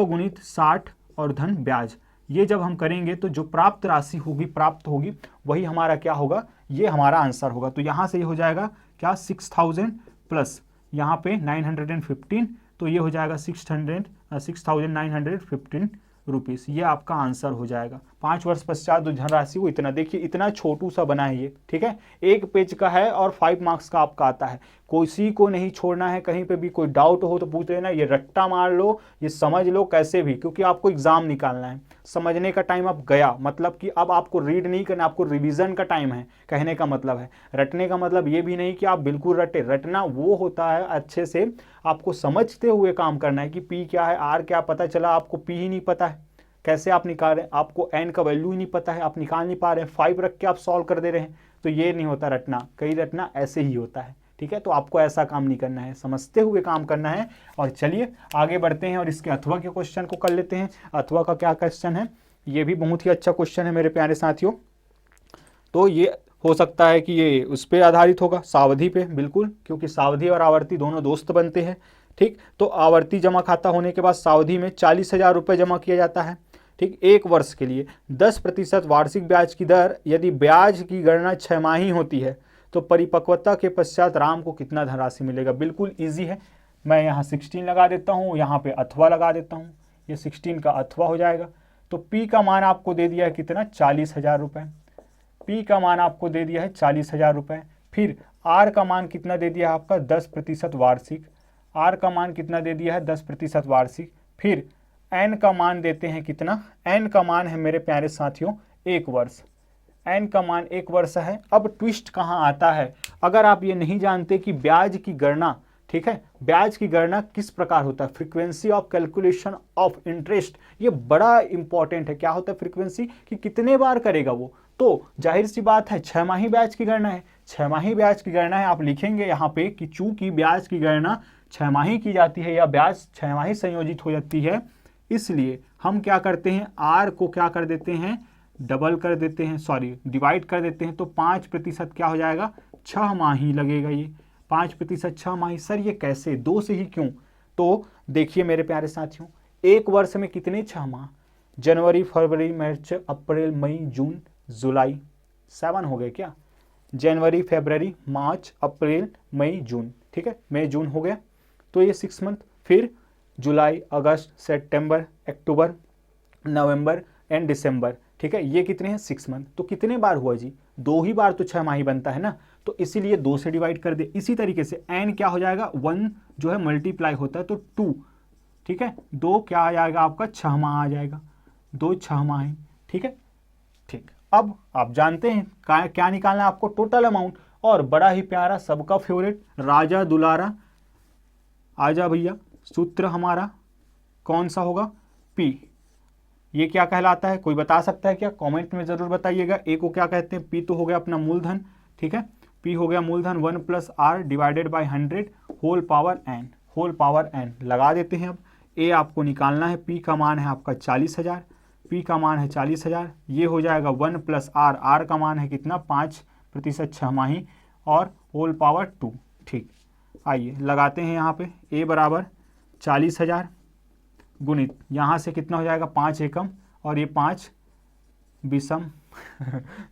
गुणित 60 और धन ब्याज, ये जब हम करेंगे तो जो प्राप्त राशि होगी प्राप्त होगी वही हमारा क्या होगा, ये हमारा आंसर होगा। तो यहाँ से ये हो जाएगा क्या 6000 प्लस यहाँ पे 915, तो ये हो जाएगा 6915 रुपीज़, ये आपका आंसर हो जाएगा। 5 वर्ष पश्चात जो धनराशि वो इतना, देखिए इतना छोटू सा बना है ये, ठीक है, 1 पेज का है और 5 मार्क्स का आपका आता है। किसी को नहीं छोड़ना है, कहीं पे भी कोई डाउट हो तो पूछ लेना, ये रट्टा मार लो, ये समझ लो कैसे भी, क्योंकि आपको एग्जाम निकालना है। समझने का टाइम अब गया, मतलब कि अब आपको रीड नहीं करना, आपको रिवीजन का टाइम है, कहने का मतलब है। रटने का मतलब ये भी नहीं कि आप बिल्कुल रटे, रटना वो होता है अच्छे से आपको समझते हुए काम करना है कि पी क्या है, आर क्या, पता चला आपको पी ही नहीं पता है, कैसे आप निकाल रहे हैं, आपको एन का वैल्यू ही नहीं पता है, आप निकाल नहीं पा रहे हैं, 5 रख के आप सॉल्व कर दे रहे हैं, तो ये नहीं होता रटना। कई रटना ऐसे ही होता है, ठीक है। तो आपको ऐसा काम नहीं करना है, समझते हुए काम करना है। और चलिए आगे बढ़ते हैं और इसके अथवा के क्वेश्चन को कर लेते हैं। अथवा का क्या क्वेश्चन है, ये भी बहुत ही अच्छा क्वेश्चन है मेरे प्यारे साथियों। तो ये हो सकता है कि ये उस पर आधारित होगा, सावधि पे, बिल्कुल, क्योंकि सावधि और आवर्ती दोनों दोस्त बनते हैं, ठीक। तो आवर्ती जमा खाता होने के बाद सावधि में 40,000 रुपये जमा किया जाता है, ठीक, 1 वर्ष के लिए। 10% वार्षिक ब्याज की दर, यदि ब्याज की गणना 6 माही होती है तो परिपक्वता के पश्चात राम को कितना धनराशि मिलेगा। बिल्कुल ईजी है, मैं यहाँ 16 लगा देता हूँ, यहाँ पे अथवा लगा देता हूँ, ये 16 का अथवा हो जाएगा। तो पी का मान आपको दे दिया है कितना, 40,000 रुपये। पी का मान आपको दे दिया है 40,000 रुपये। फिर आर का मान कितना दे दिया है आपका, 10% वार्षिक। आर का मान कितना दे दिया है, 10% वार्षिक। फिर एन का मान देते हैं कितना, एन का मान है मेरे प्यारे साथियों 1 वर्ष। एन का मान 1 वर्ष है। अब ट्विस्ट कहाँ आता है, अगर आप ये नहीं जानते कि ब्याज की गणना, ठीक है, ब्याज की गणना किस प्रकार होता है, frequency of calculation of interest, ये बड़ा इंपॉर्टेंट है। क्या होता है फ्रीक्वेंसी, कि कितने बार करेगा वो। तो जाहिर सी बात है 6 माही ब्याज की गणना है, 6 माही ब्याज की गणना है। आप लिखेंगे यहाँ पे कि चूंकि ब्याज की गणना 6 माही की जाती है या ब्याज 6 माही संयोजित हो जाती है, इसलिए हम क्या करते हैं, आर को क्या कर देते हैं, डबल कर देते हैं, सॉरी डिवाइड कर देते हैं। तो 5% क्या हो जाएगा, 6 माही लगेगा। ये 5% 6 माही। सर ये कैसे, 2 से ही क्यों। तो देखिए मेरे प्यारे साथियों, 1 वर्ष में कितने 6 माह, जनवरी फरवरी मार्च अप्रैल मई जून जुलाई, 7 हो गए क्या, जनवरी फरवरी मार्च अप्रैल मई जून, ठीक है, मई जून हो गया, तो ये 6 मंथ। फिर जुलाई अगस्त सितंबर अक्टूबर नवंबर एंड दिसंबर, ठीक है, ये कितने हैं 6 मंथ। तो कितने बार हुआ जी, 2 ही बार तो 6 माही बनता है ना, तो इसीलिए 2 से डिवाइड कर दे। इसी तरीके से एन क्या हो जाएगा, 1 जो है मल्टीप्लाई होता है तो 2, ठीक है, 2 क्या आ जाएगा आपका, 6 माह आ जाएगा, 2 6 माह है, ठीक है, ठीक। अब आप जानते हैं क्या निकालना है आपको, टोटल अमाउंट। और बड़ा ही प्यारा सबका फेवरेट राजा दुलारा, आजा भैया, सूत्र हमारा कौन सा होगा, पी। ये क्या कहलाता है, कोई बता सकता है क्या, कमेंट में जरूर बताइएगा। ए को क्या कहते हैं, पी तो हो गया अपना मूलधन, ठीक है, पी हो गया मूलधन 1 + r divided by 100 whole power n लगा देते हैं। अब ए आपको निकालना है, पी का मान है आपका 40,000, पी का मान है 40,000, ये हो जाएगा 1 + r, r का मान है कितना 5% 6 माही और होल पावर 2, ठीक। आइए लगाते हैं यहाँ पे, ए बराबर 40,000 गुणित यहाँ से कितना हो जाएगा 5 एकम और ये 5 विषम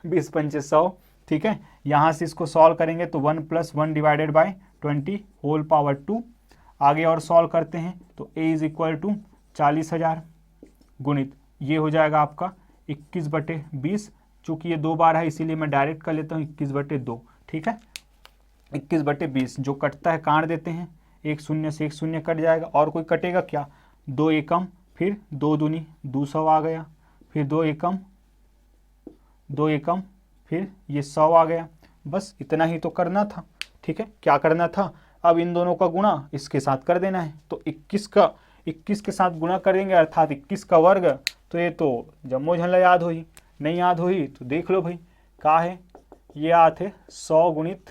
20 पंचे 100, ठीक है। यहाँ से इसको सॉल्व करेंगे तो 1 + 1 डिवाइडेड बाय 20 होल पावर 2। आगे और सॉल्व करते हैं तो a = 40,000 गुणित ये हो जाएगा आपका 21/20, चूँकि ये 2 बार है इसीलिए मैं डायरेक्ट कर लेता हूँ 21/2, ठीक है, 21/20 जो कटता है काट देते हैं, 1 शून्य से 1 शून्य कट जाएगा। और कोई कटेगा क्या, 2 एकम, फिर 2 दूनी 200 आ गया, फिर 2 एकम, फिर ये 100 आ गया। बस इतना ही तो करना था, ठीक है। क्या करना था, अब इन दोनों का गुणा इसके साथ कर देना है। तो 21 के साथ गुणा करेंगे अर्थात 21 का वर्ग। तो ये तो जम्मो झल्ला याद हुई, नहीं याद हुई तो देख लो भाई, क्या है ये आते 100 गुणित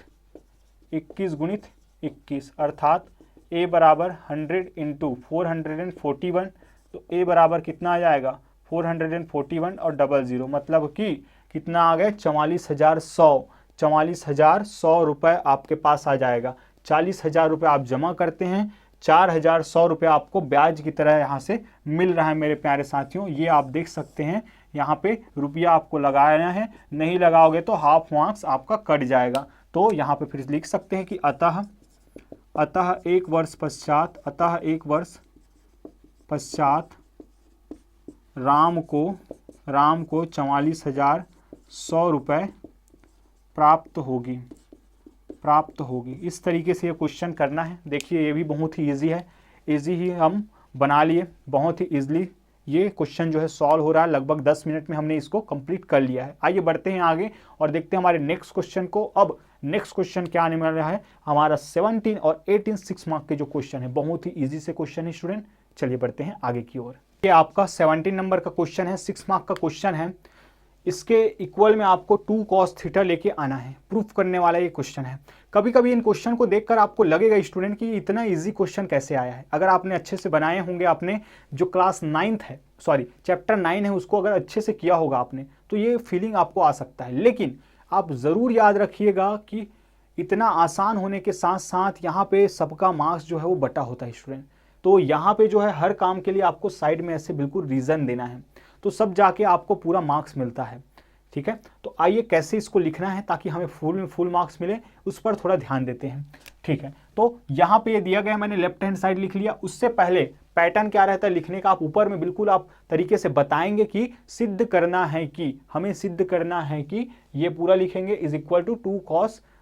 21 गुणित 21 अर्थात a बराबर 100 × 441। तो a बराबर कितना आ जाएगा 441 और 00, मतलब कि कितना आ गया 44,100, 44,100 रुपये आपके पास आ जाएगा। 40,000 रुपये आप जमा करते हैं, 4,100 रुपये आपको ब्याज की तरह यहाँ से मिल रहा है मेरे प्यारे साथियों। ये आप देख सकते हैं, यहाँ पे रुपया आपको लगाना है, नहीं लगाओगे तो हाफ मार्क्स आपका कट जाएगा। तो यहाँ पे फिर लिख सकते हैं कि अतः एक वर्ष पश्चात राम को 44,100 रुपये प्राप्त होगी। इस तरीके से ये क्वेश्चन करना है। देखिए ये भी बहुत ही इजी है, इजी ही हम बना लिए, बहुत ही इजीली ये क्वेश्चन जो है सॉल्व हो रहा है। लगभग 10 मिनट में हमने इसको कंप्लीट कर लिया है। आइए बढ़ते हैं आगे और देखते हैं हमारे नेक्स्ट क्वेश्चन को। अब नेक्स्ट क्वेश्चन क्या आने वाला है हमारा 17 और 18 6 मार्क के जो क्वेश्चन है, बहुत ही इजी से क्वेश्चन है स्टूडेंट। चलिए बढ़ते हैं आगे की ओर। ये आपका 17 नंबर का क्वेश्चन है, 6 मार्क का क्वेश्चन है। इसके इक्वल में आपको 2 cos थीटा लेके आना है, प्रूफ करने वाला ये क्वेश्चन है। कभी कभी इन क्वेश्चन को देखकर आपको लगेगा स्टूडेंट कि इतना इजी क्वेश्चन कैसे आया है। अगर आपने अच्छे से बनाए होंगे, आपने जो क्लास 9th है, सॉरी चैप्टर 9 है, उसको अगर अच्छे से किया होगा आपने, तो ये फीलिंग आपको आ सकता है। लेकिन आप ज़रूर याद रखिएगा कि इतना आसान होने के साथ साथ यहाँ पे सबका मार्क्स जो है वो बटा होता है स्टूडेंट। तो यहाँ पे जो है हर काम के लिए आपको साइड में ऐसे बिल्कुल रीज़न देना है, तो सब जाके आपको पूरा मार्क्स मिलता है। ठीक है, तो आइए कैसे इसको लिखना है ताकि हमें फुल मार्क्स मिले, उस पर थोड़ा ध्यान देते हैं। ठीक है, तो यहाँ पे ये दिया गया, मैंने लेफ्ट हैंड साइड लिख लिया। उससे पहले पैटर्न क्या रहता है लिखने का, आप ऊपर में बिल्कुल आप तरीके से बताएंगे कि सिद्ध करना है कि, हमें सिद्ध करना है कि, ये पूरा लिखेंगे is equal to 2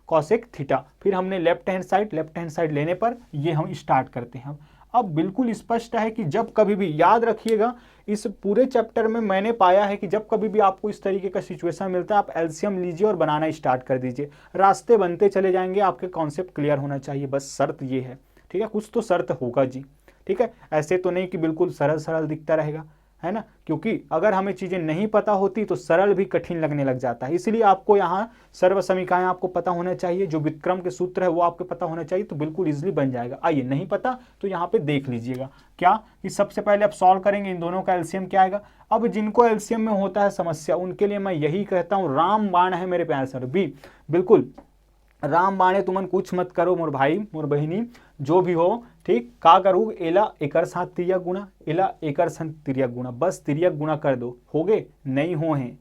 cosec theta. फिर हमने लेफ्ट हैंड साइड लेने पर ये हम स्टार्ट करते हैं। अब बिल्कुल स्पष्ट है कि जब कभी भी, याद रखिएगा इस पूरे चैप्टर में मैंने पाया है कि जब कभी भी आपको इस तरीके का सिचुएशन मिलता है, आप एलसीएम लीजिए और बनाना स्टार्ट कर दीजिए। रास्ते बनते चले जाएंगे, आपके कॉन्सेप्ट क्लियर होना चाहिए, बस शर्त ये है। ठीक है, कुछ तो शर्त होगा जी। ठीक है, ऐसे तो नहीं कि बिल्कुल सरल दिखता रहेगा, है ना, क्योंकि अगर हमें चीज़ें नहीं पता होती तो सरल भी कठिन लगने लग जाता है। इसलिए आपको यहाँ सर्व समीकरण आपको पता होना चाहिए, जो व्युत्क्रम के सूत्र है वो आपको पता होना चाहिए, तो बिल्कुल इजीली बन जाएगा। आइए, नहीं पता तो यहाँ पे देख लीजिएगा क्या कि सबसे पहले आप सॉल्व करेंगे, इन दोनों का एलसीएम क्या आएगा। अब जिनको एलसीएम में होता है समस्या, उनके लिए मैं यही कहता हूँ, राम बाण है मेरे प्यारे सर भी, बिल्कुल राम बाणे तुमन कुछ मत करो मोर भाई मोर बहिनी, जो भी हो, ठीक, का करूँ, एला एकर साथ तिर्यक गुणा, एला एकर साथ तिर्यक गुणा, बस तिर्यक गुणा कर दो, हो गए, नहीं हो हैं,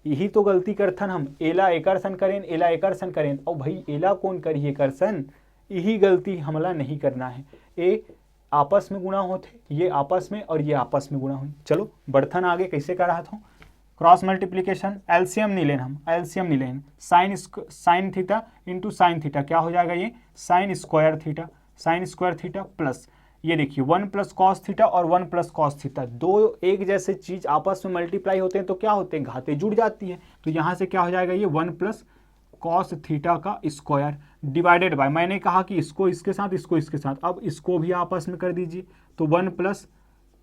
यही तो गलती करथन हम, एला एकर सन करें, एला एकर सन करें, और भाई एला कौन करिए कर सन, यही गलती हमला नहीं करना है। ए आपस में गुणा होते, ये आपस में और ये आपस में गुणा हुई। चलो बढ़थन आगे, कैसे कर रहा था, क्रॉस मल्टीप्लीकेशन, एलसीएम नहीं लेना हम, एलसीएम नहीं लेना, sine theta into sine theta क्या हो जाएगा, ये साइन स्क्वायर थीटा प्लस, ये देखिए 1 प्लस कॉस थीटा और 1 प्लस कॉस थीटा, दो एक जैसे चीज आपस में मल्टीप्लाई होते हैं तो क्या होते हैं, घातें जुड़ जाती है। तो यहाँ से क्या हो जाएगा, ये 1 प्लस कॉस थीटा का स्क्वायर डिवाइडेड बाय, मैंने कहा कि इसको इसके साथ, इसको इसके साथ, अब इसको भी आपस में कर दीजिए, तो 1 plus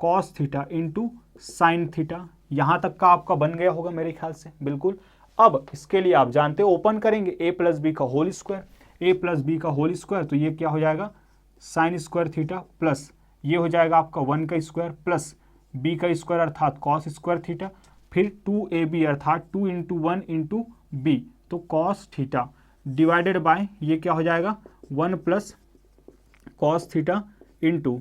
cos theta into sine theta, यहाँ तक का आपका बन गया होगा मेरे ख्याल से, बिल्कुल। अब इसके लिए आप जानते हो, ओपन करेंगे a प्लस बी का होल स्क्वायर, तो ये क्या हो जाएगा, साइन स्क्वायर थीटा प्लस ये हो जाएगा आपका 1 का स्क्वायर प्लस b का स्क्वायर अर्थात कॉस स्क्वायर थीटा, फिर 2ab अर्थात 2 इंटू 1 इंटू बी, तो कॉस थीटा डिवाइडेड बाय ये क्या हो जाएगा 1 plus cos theta into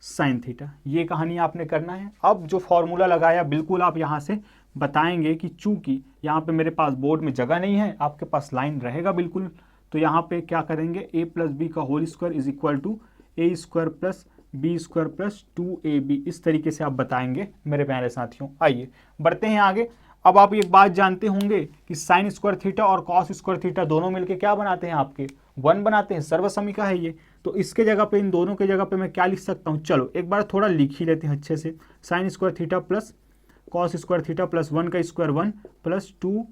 sine theta. ये कहानी आपने करना है। अब जो फॉर्मूला लगाया बिल्कुल आप यहाँ से बताएंगे कि चूंकि यहाँ पे मेरे पास बोर्ड में जगह नहीं है, आपके पास लाइन रहेगा बिल्कुल, तो यहाँ पे क्या करेंगे, a प्लस बी का whole square is equal to a square plus b square plus 2ab, इस तरीके से आप बताएंगे मेरे प्यारे साथियों। आइए बढ़ते हैं आगे। अब आप एक बात जानते होंगे कि साइन स्क्वायर थीटा और कॉस स्क्वायर थीटा दोनों मिलके क्या बनाते हैं, आपके 1 बनाते हैं, सर्वसमीका है ये। तो इसके जगह पे, इन दोनों के जगह पे मैं क्या लिख सकता हूँ, चलो एक बार थोड़ा लिख ही लेते हैं अच्छे से, sine square theta plus cos square theta plus 1 का square 1 plus 2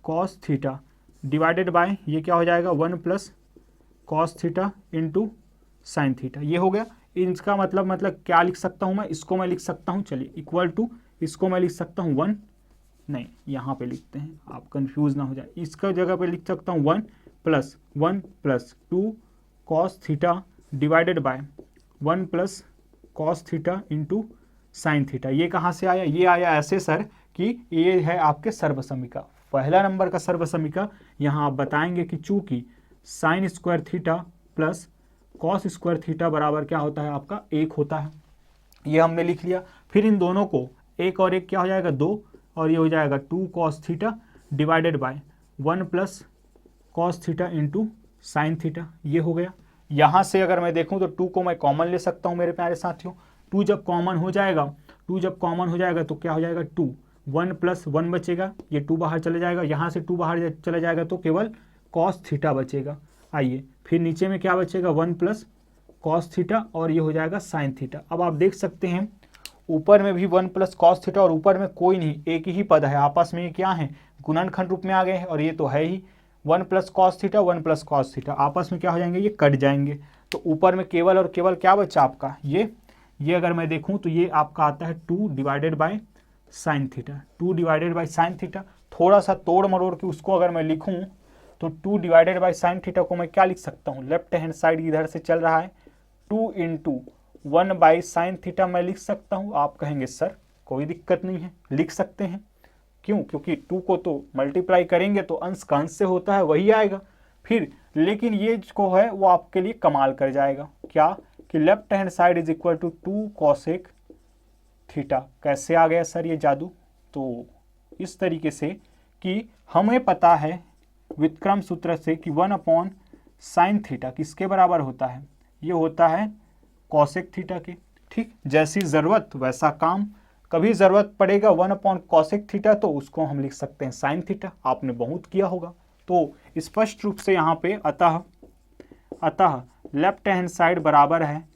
cos theta divided by ये क्या हो जाएगा 1 plus cos theta into sine theta. ये हो गया। इसका मतलब क्या लिख सकता हूँ मैं, इसको मैं लिख सकता हूँ, चलिए इक्वल टू, इसको मैं लिख सकता हूँ 1, नहीं यहाँ पे लिखते हैं, आप कंफ्यूज ना हो जाए, इसका जगह पे लिख सकता हूँ 1 plus 2 cos theta divided by 1 plus cos theta into sine theta. ये कहाँ से आया, ये आया ऐसे सर कि ये है आपके सर्वसमीका। पहला नंबर का सर्वसमीका यहाँ आप बताएंगे कि चूंकि sine square theta plus cos square theta बराबर क्या होता है आपका 1 होता है, ये हमने लिख लिया। फिर इन दोनों को एक और एक क्या हो जाएगा 2, और ये हो जाएगा 2 cos theta divided by 1 plus cos theta into sine theta, ये हो गया। यहाँ से अगर मैं देखूँ तो 2 को मैं कॉमन ले सकता हूँ मेरे प्यारे साथियों। 2 जब कॉमन हो जाएगा तो क्या हो जाएगा 2, 1 प्लस 1 बचेगा, ये 2 बाहर चले जाएगा, यहाँ से 2 बाहर चले जाएगा तो केवल कॉस थीटा बचेगा। आइए फिर नीचे में क्या बचेगा 1 प्लस कॉस थीटा और ये हो जाएगा साइन थीटा। अब आप देख सकते हैं ऊपर में भी 1 प्लस कॉस थीटा और ऊपर में कोई नहीं, एक ही पद है, आपस में ये क्या है गुणनखंड रूप में आ गए हैं, और ये तो है ही 1 plus cos theta 1 plus cos theta, आपस में क्या हो जाएंगे ये कट जाएंगे। तो ऊपर में केवल और केवल क्या बचा आपका ये अगर मैं देखूं तो ये आपका आता है 2 divided by sine theta, 2 divided by sine theta. थोड़ा सा तोड़ मरोड़ के उसको अगर मैं लिखूं तो 2 डिवाइडेड बाय साइन थीटा को मैं क्या लिख सकता हूं, लेफ्ट हैंड साइड इधर से चल रहा है 2 इंटू 1 बाई साइन थीटा मैं लिख सकता हूं। आप कहेंगे सर कोई दिक्कत नहीं है, लिख सकते हैं। क्यों? क्योंकि 2 को तो मल्टीप्लाई करेंगे तो अंश का अंश से होता है वही आएगा फिर, लेकिन ये जो है वो आपके लिए कमाल कर जाएगा, क्या कि left hand side is equal to 2 cosec theta. कैसे आ गया सर ये जादू? तो इस तरीके से कि हमें पता है व्युत्क्रम सूत्र से कि 1 अपॉन साइन थीटा किसके बराबर होता है, ये होता है कॉसेक थीटा के। ठीक, जैसी ज़रूरत वैसा काम, कभी ज़रूरत पड़ेगा 1 अपॉन कॉसेक थीटा तो उसको हम लिख सकते हैं साइन थीटा, आपने बहुत किया होगा। तो स्पष्ट रूप से यहाँ पे अतः लेफ्ट हैंड साइड बराबर है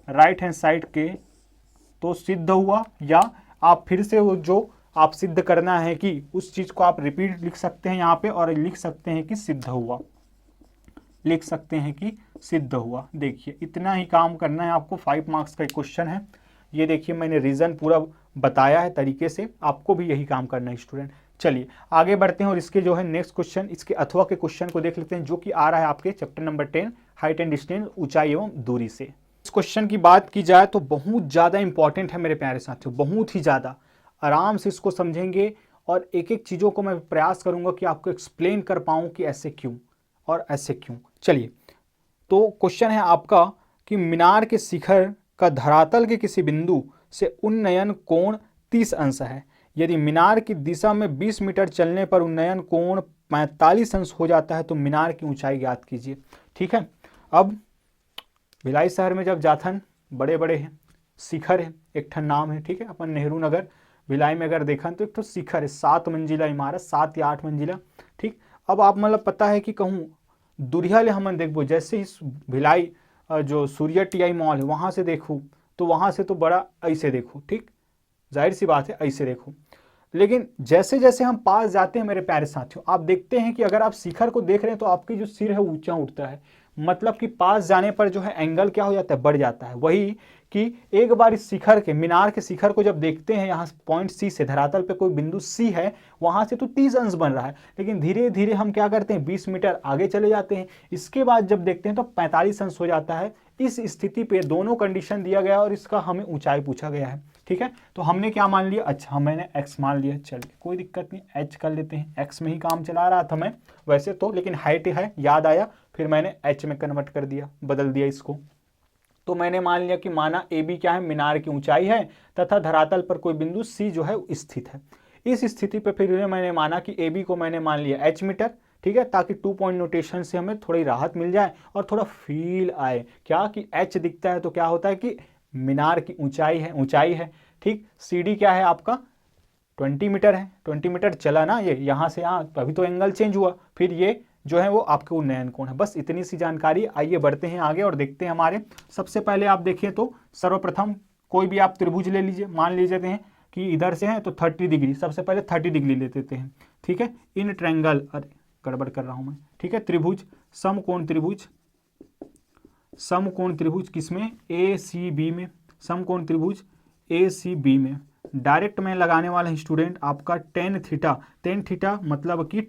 राइट हैंड साइड के, तो सिद्ध हुआ। या आप फिर से वो जो आप सिद्ध करना है कि उस चीज़ को आप रिपीट लिख सकते हैं यहाँ पे और लिख सकते हैं कि सिद्ध हुआ, लिख सकते हैं कि सिद्ध हुआ। देखिए इतना ही काम करना है आपको, 5 मार्क्स का क्वेश्चन है ये। देखिए मैंने रीज़न पूरा बताया है तरीके से, आपको भी यही काम करना है स्टूडेंट। चलिए आगे बढ़ते हैं और इसके जो है नेक्स्ट क्वेश्चन, इसके अथवा के क्वेश्चन को देख लेते हैं, जो कि आ रहा है आपके chapter number 10 height and distance, ऊंचाई एवं दूरी से। इस क्वेश्चन की बात की जाए तो बहुत ज़्यादा इंपॉर्टेंट है मेरे प्यारे साथियों, बहुत ही ज़्यादा। आराम से इसको समझेंगे और एक एक चीज़ों को मैं प्रयास करूंगा कि आपको एक्सप्लेन कर पाऊँ कि ऐसे क्यों और ऐसे क्यों। चलिए तो क्वेश्चन है आपका कि मीनार के शिखर का धरातल के किसी बिंदु से उन्नयन कोण 30 अंश है। यदि मीनार की दिशा में 20 मीटर चलने पर उन्नयन कोण 45 अंश हो जाता है तो मीनार की ऊंचाई ज्ञात कीजिए। ठीक है, अब भिलाई शहर में जब जाथन बड़े बड़े हैं शिखर है, एक ठन नाम है, ठीक है, अपन नेहरू नगर भिलाई में अगर देखा तो एक तो शिखर है, 7 मंजिला इमारत, 7 या 8 मंजिला। ठीक, अब आप मतलब पता है कि कहूँ दुरिया ले हमन देखो, जैसे ही भिलाई जो सूर्य टीआई मॉल है वहाँ से देखूँ तो वहाँ से तो बड़ा ऐसे देखो, ठीक, जाहिर सी बात है ऐसे देखो। लेकिन जैसे जैसे हम पास जाते हैं मेरे प्यारे साथियों, आप देखते हैं कि अगर आप शिखर को देख रहे हैं तो आपकी जो सिर है ऊंचा उठता है, मतलब कि पास जाने पर जो है एंगल क्या हो जाता है, बढ़ जाता है। वही कि एक बार इस शिखर के, मीनार के शिखर को जब देखते हैं यहाँ पॉइंट सी से, धरातल पे कोई बिंदु सी है, वहाँ से तो 30 अंश बन रहा है, लेकिन धीरे धीरे हम क्या करते हैं 20 मीटर आगे चले जाते हैं, इसके बाद जब देखते हैं तो 45 अंश हो जाता है। इस स्थिति पे दोनों कंडीशन दिया गया और इसका हमें ऊंचाई पूछा गया है। ठीक है, तो हमने क्या मान लिया, अच्छा मैंने x मान लिया, चलिए कोई दिक्कत नहीं, h कर लेते हैं, x में ही काम चला रहा था मैं वैसे तो, लेकिन हाइट है याद आया, फिर मैंने h में कन्वर्ट कर दिया, बदल दिया इसको। तो मैंने मान लिया कि माना AB क्या है, मीनार की ऊंचाई है तथा धरातल पर कोई बिंदु C जो है स्थित है। इस स्थिति पर फिर मैंने माना कि AB को मैंने मान लिया h मीटर, ठीक है, ताकि 2 पॉइंट नोटेशन से हमें थोड़ी राहत मिल जाए और थोड़ा फील आए, क्या कि h दिखता है तो क्या होता है कि मीनार की ऊंचाई है। ठीक, CD क्या है आपका 20 मीटर है, 20 मीटर चला ना ये यहाँ से यहाँ, अभी तो एंगल चेंज हुआ, फिर ये जो है वो आपके उन्नयन कोण है। बस इतनी सी जानकारी। आइए बढ़ते हैं आगे और देखते हैं हमारे। सबसे पहले आप देखिए तो सर्वप्रथम कोई भी आप त्रिभुज ले लीजिए, मान लीजिए हैं कि इधर से है तो 30 डिग्री, सबसे पहले 30 डिग्री ले लेते हैं। ठीक है, इन ट्रायंगल, अरे गड़बड़ कर रहा हूं मैं, ठीक है, त्रिभुज, समकोण त्रिभुज किसमें, ACB में, समकोण त्रिभुज ACB में। डायरेक्ट मैं लगाने वाला स्टूडेंट आपका टेन थीटा मतलब कि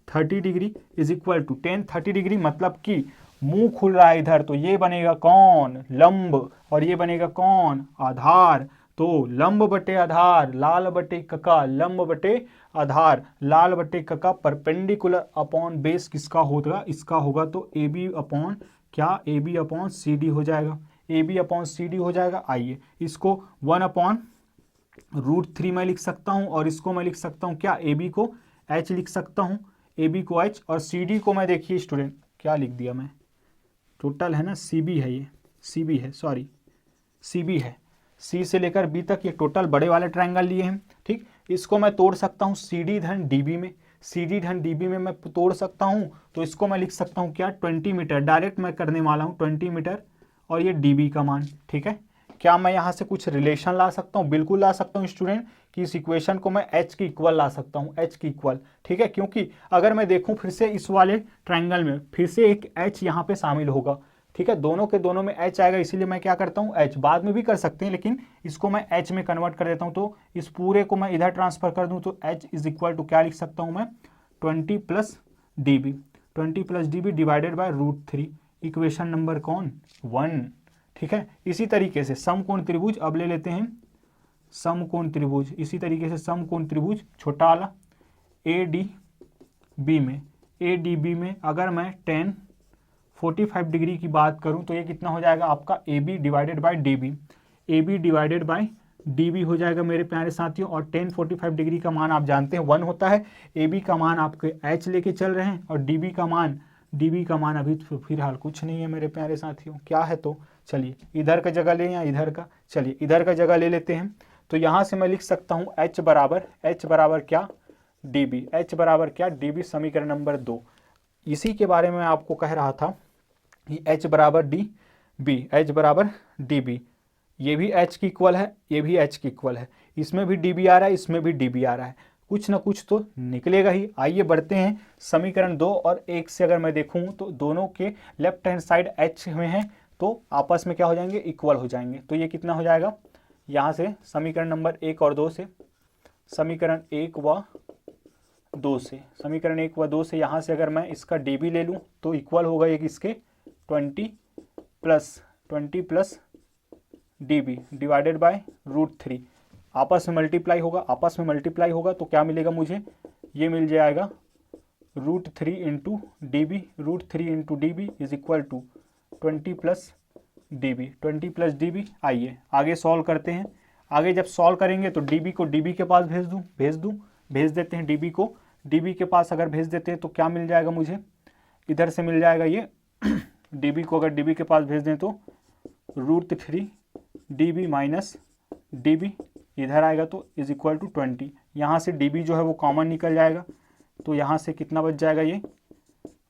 30 degree is equal to 30 degree मतलब कि मुंह खुल रहा है इधर, तो ये बनेगा कौन, लंब, और ये बनेगा कौन, आधार। तो लंब बटे आधार लाल बटे कका, लंब बटे आधार लाल बटे कका परपेंडिकुलर अपॉन बेस किसका होगा, इसका होगा। तो ए बी अपॉन क्या, a b upon c d हो जाएगा, a b upon c d हो जाएगा। आइए इसको 1/√3 मैं लिख सकता हूं और इसको मैं लिख सकता हूं क्या, ए बी को एच लिख सकता हूं, ए बी को एच और सी डी को मैं देखिए स्टूडेंट क्या लिख दिया मैं, टोटल है ना सी बी है, ये सी बी है, सॉरी सी बी है, सी से लेकर बी तक ये टोटल बड़े वाले ट्रायंगल लिए हैं। ठीक, इसको मैं तोड़ सकता हूँ सी डी धन डी बी में, सी डी धन डी बी में मैं तोड़ सकता हूँ। तो इसको मैं लिख सकता हूँ क्या, 20 मीटर, डायरेक्ट मैं करने वाला हूँ 20 मीटर और ये डी बी का मान। ठीक है, क्या मैं यहाँ से कुछ रिलेशन ला सकता हूँ, बिल्कुल ला सकता हूँ स्टूडेंट, कि इस इक्वेशन को मैं एच की इक्वल ला सकता हूँ, एच की इक्वल। ठीक है, क्योंकि अगर मैं देखूँ फिर से इस वाले ट्रायंगल में फिर से एक एच यहाँ पे शामिल होगा। ठीक है, दोनों के दोनों में एच आएगा, इसीलिए मैं क्या करता हूँ, एच बाद में भी कर सकते हैं लेकिन इसको मैं एच में कन्वर्ट कर देता हूँ। तो इस पूरे को मैं इधर ट्रांसफर कर दूँ तो एच इज इक्वल टू क्या लिख सकता हूँ मैं, 20 plus d b, 20 plus d b divided by √3, equation number कौन, 1। ठीक है, इसी तरीके से समकोण त्रिभुज अब ले लेते हैं, समकोण त्रिभुज, इसी तरीके से समकोण त्रिभुज छोटा वाला ए डी बी में, ए डी बी में अगर मैं 45 डिग्री की बात करूं तो ये कितना हो जाएगा आपका, a b divided by d b, a b divided by d b हो जाएगा मेरे प्यारे साथियों। और 45 डिग्री का मान आप जानते हैं 1 होता है, ए बी का मान आपके एच लेके चल रहे हैं और डी बी का मान अभी फिलहाल कुछ नहीं है मेरे प्यारे साथियों, क्या है। तो चलिए इधर का जगह लें या इधर का, चलिए इधर का जगह ले लेते हैं। तो यहाँ से मैं लिख सकता हूँ h बराबर क्या, डी बी, एच बराबर क्या, डी बी, समीकरण नंबर 2। इसी के बारे में आपको कह रहा था कि h बराबर डी बी, एच बराबर डी बी, ये भी h की इक्वल है, ये भी h की इक्वल है, इसमें भी डी बी आ रहा है, इसमें भी डी बी आ रहा है, कुछ ना कुछ तो निकलेगा ही। आइए बढ़ते हैं, समीकरण 2 और 1 से अगर मैं देखूं तो दोनों के लेफ्ट हैंड साइड h में है तो आपस में क्या हो जाएंगे, इक्वल हो जाएंगे। तो ये कितना हो जाएगा, यहाँ से समीकरण नंबर 1 और 2 से, समीकरण 1 व 2 से, समीकरण 1 व 2 से यहाँ से अगर मैं इसका डी बी ले लूँ तो इक्वल होगा एक इसके 20 plus d b divided by √3, आपस में मल्टीप्लाई होगा, आपस में मल्टीप्लाई होगा तो क्या मिलेगा मुझे, ये मिल जाएगा √3 into d b, √3 into d b is equal to 20 plus d b, 20 plus d b. आइए आगे सॉल्व करते हैं। आगे जब सॉल्व करेंगे तो डी बी को डी बी के पास भेज देते हैं, डी बी को डी बी के पास अगर भेज देते हैं तो क्या मिल जाएगा मुझे, इधर से मिल जाएगा ये डी बी को अगर डी बी के पास भेज दें तो √3 d b minus d b इधर आएगा तो इज इक्वल टू 20, यहाँ से डी बी जो है वो कॉमन निकल जाएगा तो यहाँ से कितना बच जाएगा, ये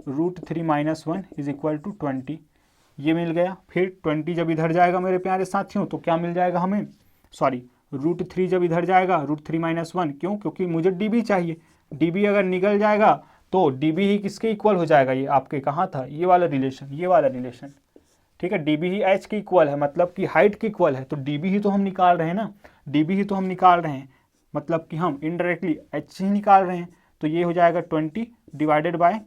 √3 - 1 इज इक्वल टू 20, ये मिल गया। फिर 20 जब इधर जाएगा मेरे प्यारे साथियों तो क्या मिल जाएगा हमें, सॉरी √3 जब इधर जाएगा √3 - 1, क्यों, क्योंकि मुझे डी बी चाहिए, डी बी अगर निकल जाएगा तो डी बी ही किसके इक्वल हो जाएगा, ये आपके कहाँ था, ये वाला रिलेशन, ठीक है, डी बी ही एच की इक्वल है, मतलब कि हाइट की इक्वल है, तो डी बी ही तो हम निकाल रहे हैं ना, डी बी ही तो हम निकाल रहे हैं, मतलब कि हम इनडायरेक्टली एच ही निकाल रहे हैं। तो ये हो जाएगा 20 डिवाइडेड बाय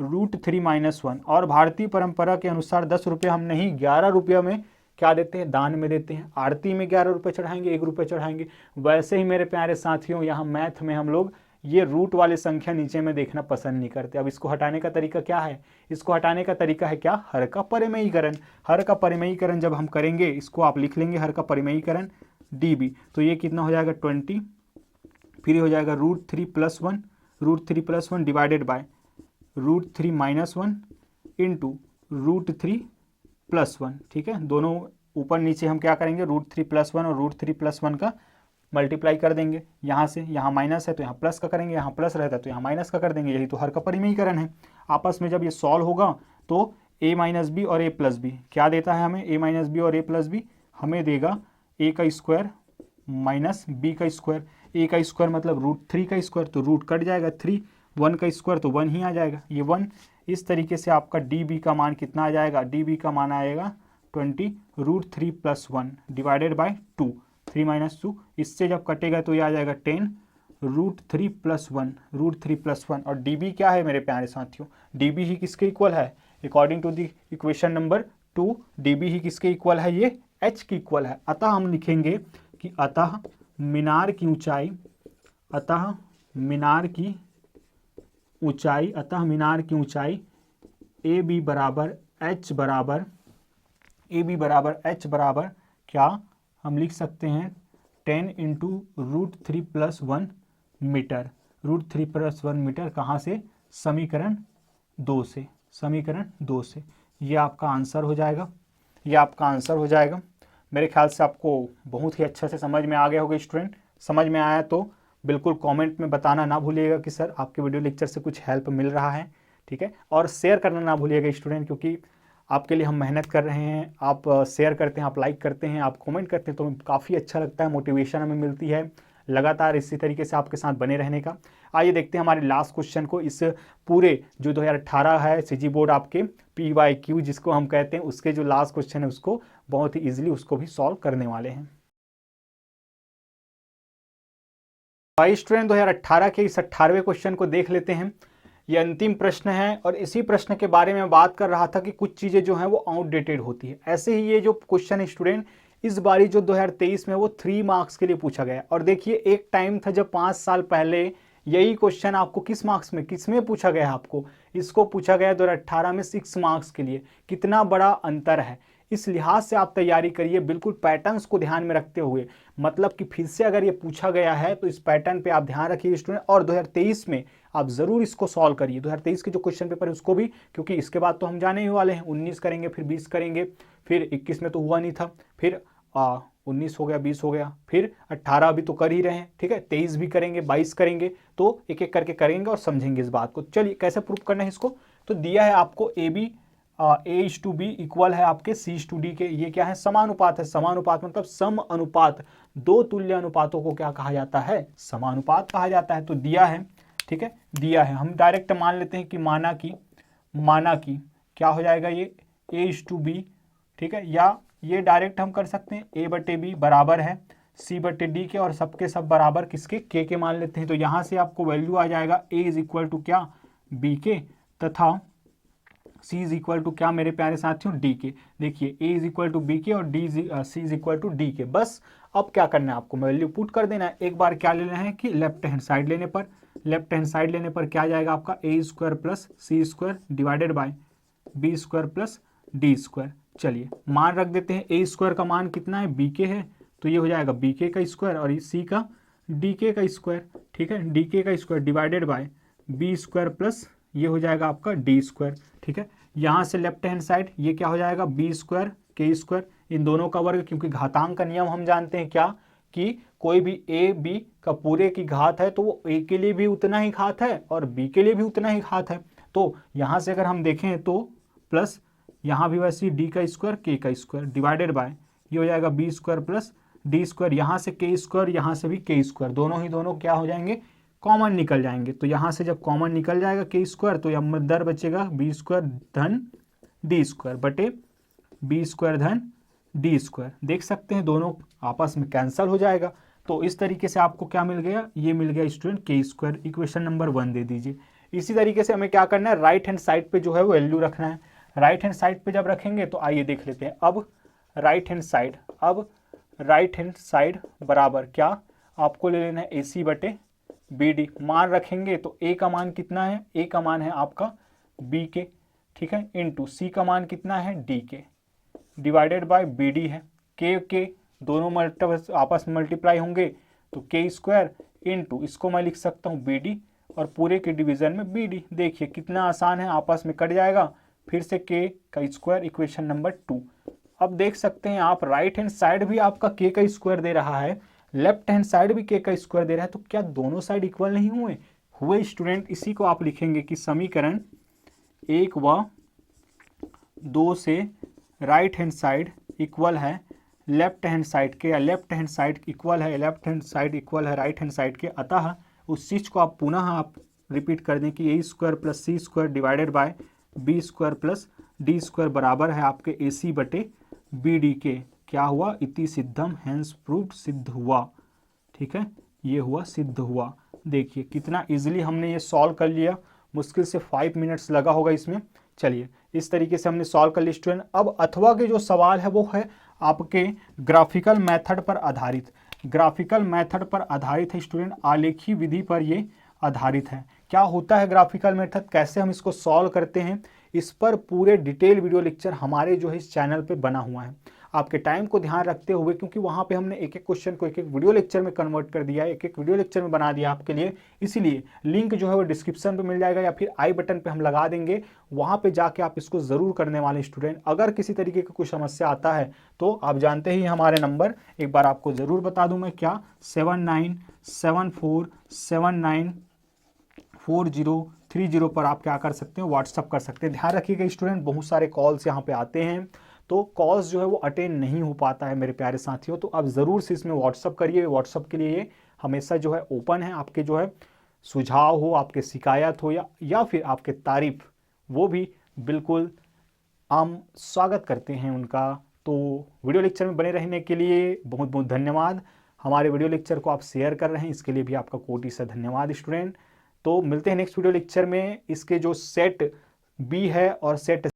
√3 - 1, और भारतीय परंपरा के अनुसार 10 रुपये हम नहीं 11 रुपये में क्या देते हैं, दान में देते हैं। आरती में 11 रुपये चढ़ाएंगे, 1 रुपये चढ़ाएंगे। वैसे ही मेरे प्यारे साथियों यहाँ मैथ में हम लोग ये रूट वाली संख्या नीचे में देखना पसंद नहीं करते। अब इसको हटाने का तरीका क्या है, इसको हटाने का तरीका है क्या, हर का परिमेयीकरण। हर का परिमेयीकरण जब हम करेंगे, इसको आप लिख लेंगे हर का परिमेयीकरण डी बी, तो ये कितना हो जाएगा 20, फिर हो जाएगा √3 + 1 डिवाइडेड बाय √3 - 1 इंटू √3 + 1, ठीक है, दोनों ऊपर नीचे हम क्या करेंगे, √3 + 1 और √3 + 1 का मल्टीप्लाई कर देंगे, यहाँ से यहाँ माइनस है तो यहाँ प्लस का करेंगे, यहाँ प्लस रहता है तो यहाँ माइनस का कर देंगे, यही तो हर का परिमेयीकरण है। आपस में जब ये सॉल्व होगा तो a - b और a + b क्या देता है हमें, a - b और a + b हमें देगा a का स्क्वायर माइनस b का स्क्वायर, a का स्क्वायर मतलब √3 का स्क्वायर, तो रूट कट जाएगा 3, 1 का स्क्वायर तो 1 ही आ जाएगा, ये 1। इस तरीके से आपका db का मान कितना आ जाएगा, db का मान आएगा 20 √3 + 1 डिवाइडेड बाय 2, 3 - 2, इससे जब कटेगा तो ये आ जाएगा 10 √3 + 1, √3 + 1। और dB क्या है मेरे प्यारे साथियों, dB ही किसके इक्वल है, according to the equation number 2 dB ही किसके इक्वल है, ये h की इक्वल है। अतः हम लिखेंगे कि अतः मीनार की ऊंचाई, अतः मीनार की ऊंचाई ए बी बराबर एच बराबर क्या हम लिख सकते हैं 10 इंटू √3+1 मीटर। √3+1 मीटर कहाँ से? समीकरण 2 से। ये आपका आंसर हो जाएगा। मेरे ख्याल से आपको बहुत ही अच्छे से समझ में आ गया होगा स्टूडेंट। समझ में आया तो बिल्कुल कमेंट में बताना ना भूलिएगा कि सर आपके वीडियो लेक्चर से कुछ हेल्प मिल रहा है, ठीक है। और शेयर करना ना भूलिएगा स्टूडेंट, क्योंकि आपके लिए हम मेहनत कर रहे हैं। आप शेयर करते हैं, आप लाइक करते हैं, आप कमेंट करते हैं, तो काफ़ी अच्छा लगता है, मोटिवेशन हमें मिलती है लगातार इसी तरीके से आपके साथ बने रहने का। आइए देखते हैं हमारे लास्ट क्वेश्चन को। इस पूरे जो 2018 है सीजी बोर्ड आपके PYQ जिसको हम कहते हैं, उसके जो लास्ट क्वेश्चन है उसको बहुत ही ईजिली उसको भी सॉल्व करने वाले हैं। भाई स्टूडेंट 2018 के इस 18वें क्वेश्चन को देख लेते हैं। ये अंतिम प्रश्न है और इसी प्रश्न के बारे में बात कर रहा था कि कुछ चीज़ें जो हैं वो आउटडेटेड होती है। ऐसे ही ये जो क्वेश्चन है स्टूडेंट इस बारी जो 2023 में वो 3 मार्क्स के लिए पूछा गया। और देखिए एक टाइम था जब 5 साल पहले यही क्वेश्चन आपको किस मार्क्स में, किसमें पूछा गया आपको? इसको पूछा गया 2018 में 6 मार्क्स के लिए। कितना बड़ा अंतर है, इस लिहाज से आप तैयारी करिए बिल्कुल पैटर्न्स को ध्यान में रखते हुए। मतलब कि फिर से अगर ये पूछा गया है तो इस पैटर्न पे आप ध्यान रखिए स्टूडेंट, और 2023 में आप जरूर इसको सॉल्व करिए। 2023 के जो क्वेश्चन पेपर है उसको भी, क्योंकि इसके बाद तो हम जाने ही वाले हैं। 19 करेंगे, फिर 20 करेंगे, फिर 21 में तो हुआ नहीं था, फिर 19 हो गया, 20 हो गया, फिर 18 अभी तो कर ही रहे हैं, ठीक है। 23 भी करेंगे, 22 करेंगे, तो एक एक करके करेंगे और समझेंगे इस बात को। चलिए कैसे प्रूव करना है इसको। तो दिया है आपको A/B इक्वल है आपके C/D के। ये क्या है? समानुपात है। समानुपात मतलब सम अनुपात, दो तुल्य अनुपातों को क्या कहा जाता है? समानुपात कहा जाता है। तो दिया है, ठीक है, दिया है। हम डायरेक्ट मान लेते हैं कि माना की क्या हो जाएगा ये A/B, ठीक है। या ये डायरेक्ट हम कर सकते हैं A/B बराबर है C/D के, और सबके सब बराबर किसके? K के मान लेते हैं। तो यहाँ से आपको वैल्यू आ जाएगा A इज इक्वल टू क्या? B के, तथा C इज इक्वल टू क्या मेरे प्यारे साथियों? D के। देखिए A is equal to B के और C is equal to D के। बस अब क्या करना है आपको? वैल्यू पुट कर देना है। एक बार क्या लेना है कि लेफ्ट हैंड साइड लेने पर क्या जाएगा आपका A² plus C² divided by B² plus D²। चलिए मान रख देते हैं। A² का मान कितना है? BK है, तो ये हो जाएगा BK का स्क्वायर, और C का DK का स्क्वायर, ठीक है, DK का square divided by B² plus ये हो जाएगा आपका D², ठीक है। यहाँ से लेफ्ट हैंड साइड ये क्या हो जाएगा? B² K², इन दोनों का वर्ग, क्योंकि घातांक का नियम हम जानते हैं क्या, कि कोई भी A B का पूरे की घात है तो वो A के लिए भी उतना ही घात है और B के लिए भी उतना ही घात है। तो यहाँ से अगर हम देखें तो प्लस यहाँ भी वैसे D का स्क्वायर K का स्क्वायर डिवाइडेड बाय ये हो जाएगा B² प्लस D²। यहाँ से K², यहाँ से भी K², दोनों क्या हो जाएंगे? कॉमन निकल जाएंगे। तो यहाँ से जब कॉमन निकल जाएगा K² तो यहाँ दर बचेगा B² धन D² बटे B² धन D²। देख सकते हैं दोनों आपस में कैंसल हो जाएगा। तो इस तरीके से आपको क्या मिल गया? ये मिल गया स्टूडेंट K²। इक्वेशन नंबर 1 दे दीजिए। इसी तरीके से हमें क्या करना है? राइट हैंड साइड पे जो है वो वैल्यू रखना है। राइट हैंड साइड पे जब रखेंगे तो आइए देख लेते हैं। अब राइट हैंड साइड बराबर क्या आपको ले लेना है? AC बटे BD। मान रखेंगे तो A का मान कितना है? A का मान है आपका B के, ठीक है, इंटू C का मान कितना है? D के, डिवाइडेड बाय BD है। के दोनों आपस में मल्टीप्लाई होंगे तो K² इंटू इसको मैं लिख सकता हूँ BD और पूरे के डिवीजन में BD। देखिए कितना आसान है, आपस में कट जाएगा, फिर से K का स्क्वायर, इक्वेशन नंबर 2। अब देख सकते हैं आप राइट हैंड साइड भी आपका K का स्क्वायर दे रहा है, लेफ्ट हैंड साइड भी K का स्क्वायर दे रहा है, तो क्या दोनों साइड इक्वल नहीं हुए स्टूडेंट? इसी को आप लिखेंगे कि समीकरण 1 व 2 से राइट हैंड साइड इक्वल है लेफ्ट हैंड साइड के, या लेफ्ट हैंड साइड इक्वल है राइट हैंड साइड के। अतः उस चीज़ को आप पुनः आप रिपीट कर दें कि A² plus C² divided by B² plus D² बराबर है आपके AC बटे BD के। क्या हुआ? इति सिद्धम, हैंस प्रूव्ड, सिद्ध हुआ, ठीक है, ये हुआ, सिद्ध हुआ। देखिए कितना इजीली हमने ये सॉल्व कर लिया, मुश्किल से 5 मिनट्स लगा होगा इसमें। चलिए इस तरीके से हमने सॉल्व कर लिया स्टूडेंट। अब अथवा के जो सवाल है वो है आपके ग्राफिकल मेथड पर आधारित। ग्राफिकल मेथड पर आधारित है स्टूडेंट, आलेखी विधि पर ये आधारित है। क्या होता है ग्राफिकल मेथड, कैसे हम इसको सॉल्व करते हैं, इस पर पूरे डिटेल वीडियो लेक्चर हमारे जो है इस चैनल पे बना हुआ है। आपके टाइम को ध्यान रखते हुए, क्योंकि वहाँ पे हमने एक एक क्वेश्चन को एक एक वीडियो लेक्चर में कन्वर्ट कर दिया है, एक एक वीडियो लेक्चर में बना दिया आपके लिए, इसीलिए लिंक जो है वो डिस्क्रिप्शन पे मिल जाएगा या फिर आई बटन पे हम लगा देंगे, वहाँ पे जाके आप इसको ज़रूर करने वाले स्टूडेंट। अगर किसी तरीके की कोई समस्या आता है तो आप जानते ही हमारे नंबर, एक बार आपको ज़रूर बता दूँ मैं क्या, 7974794030 पर आप क्या कर सकते हैं, व्हाट्सअप कर सकते हैं। ध्यान रखिएगा स्टूडेंट, बहुत सारे कॉल्स यहाँ पे आते हैं तो कॉल्स जो है वो अटेंड नहीं हो पाता है मेरे प्यारे साथियों, तो आप ज़रूर से इसमें व्हाट्सअप करिए। व्हाट्सअप के लिए ये हमेशा जो है ओपन है, आपके जो है सुझाव हो, आपके शिकायत हो या फिर आपके तारीफ, वो भी बिल्कुल हम स्वागत करते हैं उनका। तो वीडियो लेक्चर में बने रहने के लिए बहुत बहुत धन्यवाद। हमारे वीडियो लेक्चर को आप शेयर कर रहे हैं, इसके लिए भी आपका कोटि से धन्यवाद स्टूडेंट। तो मिलते हैं नेक्स्ट वीडियो लेक्चर में। इसके जो सेट बी है और सेट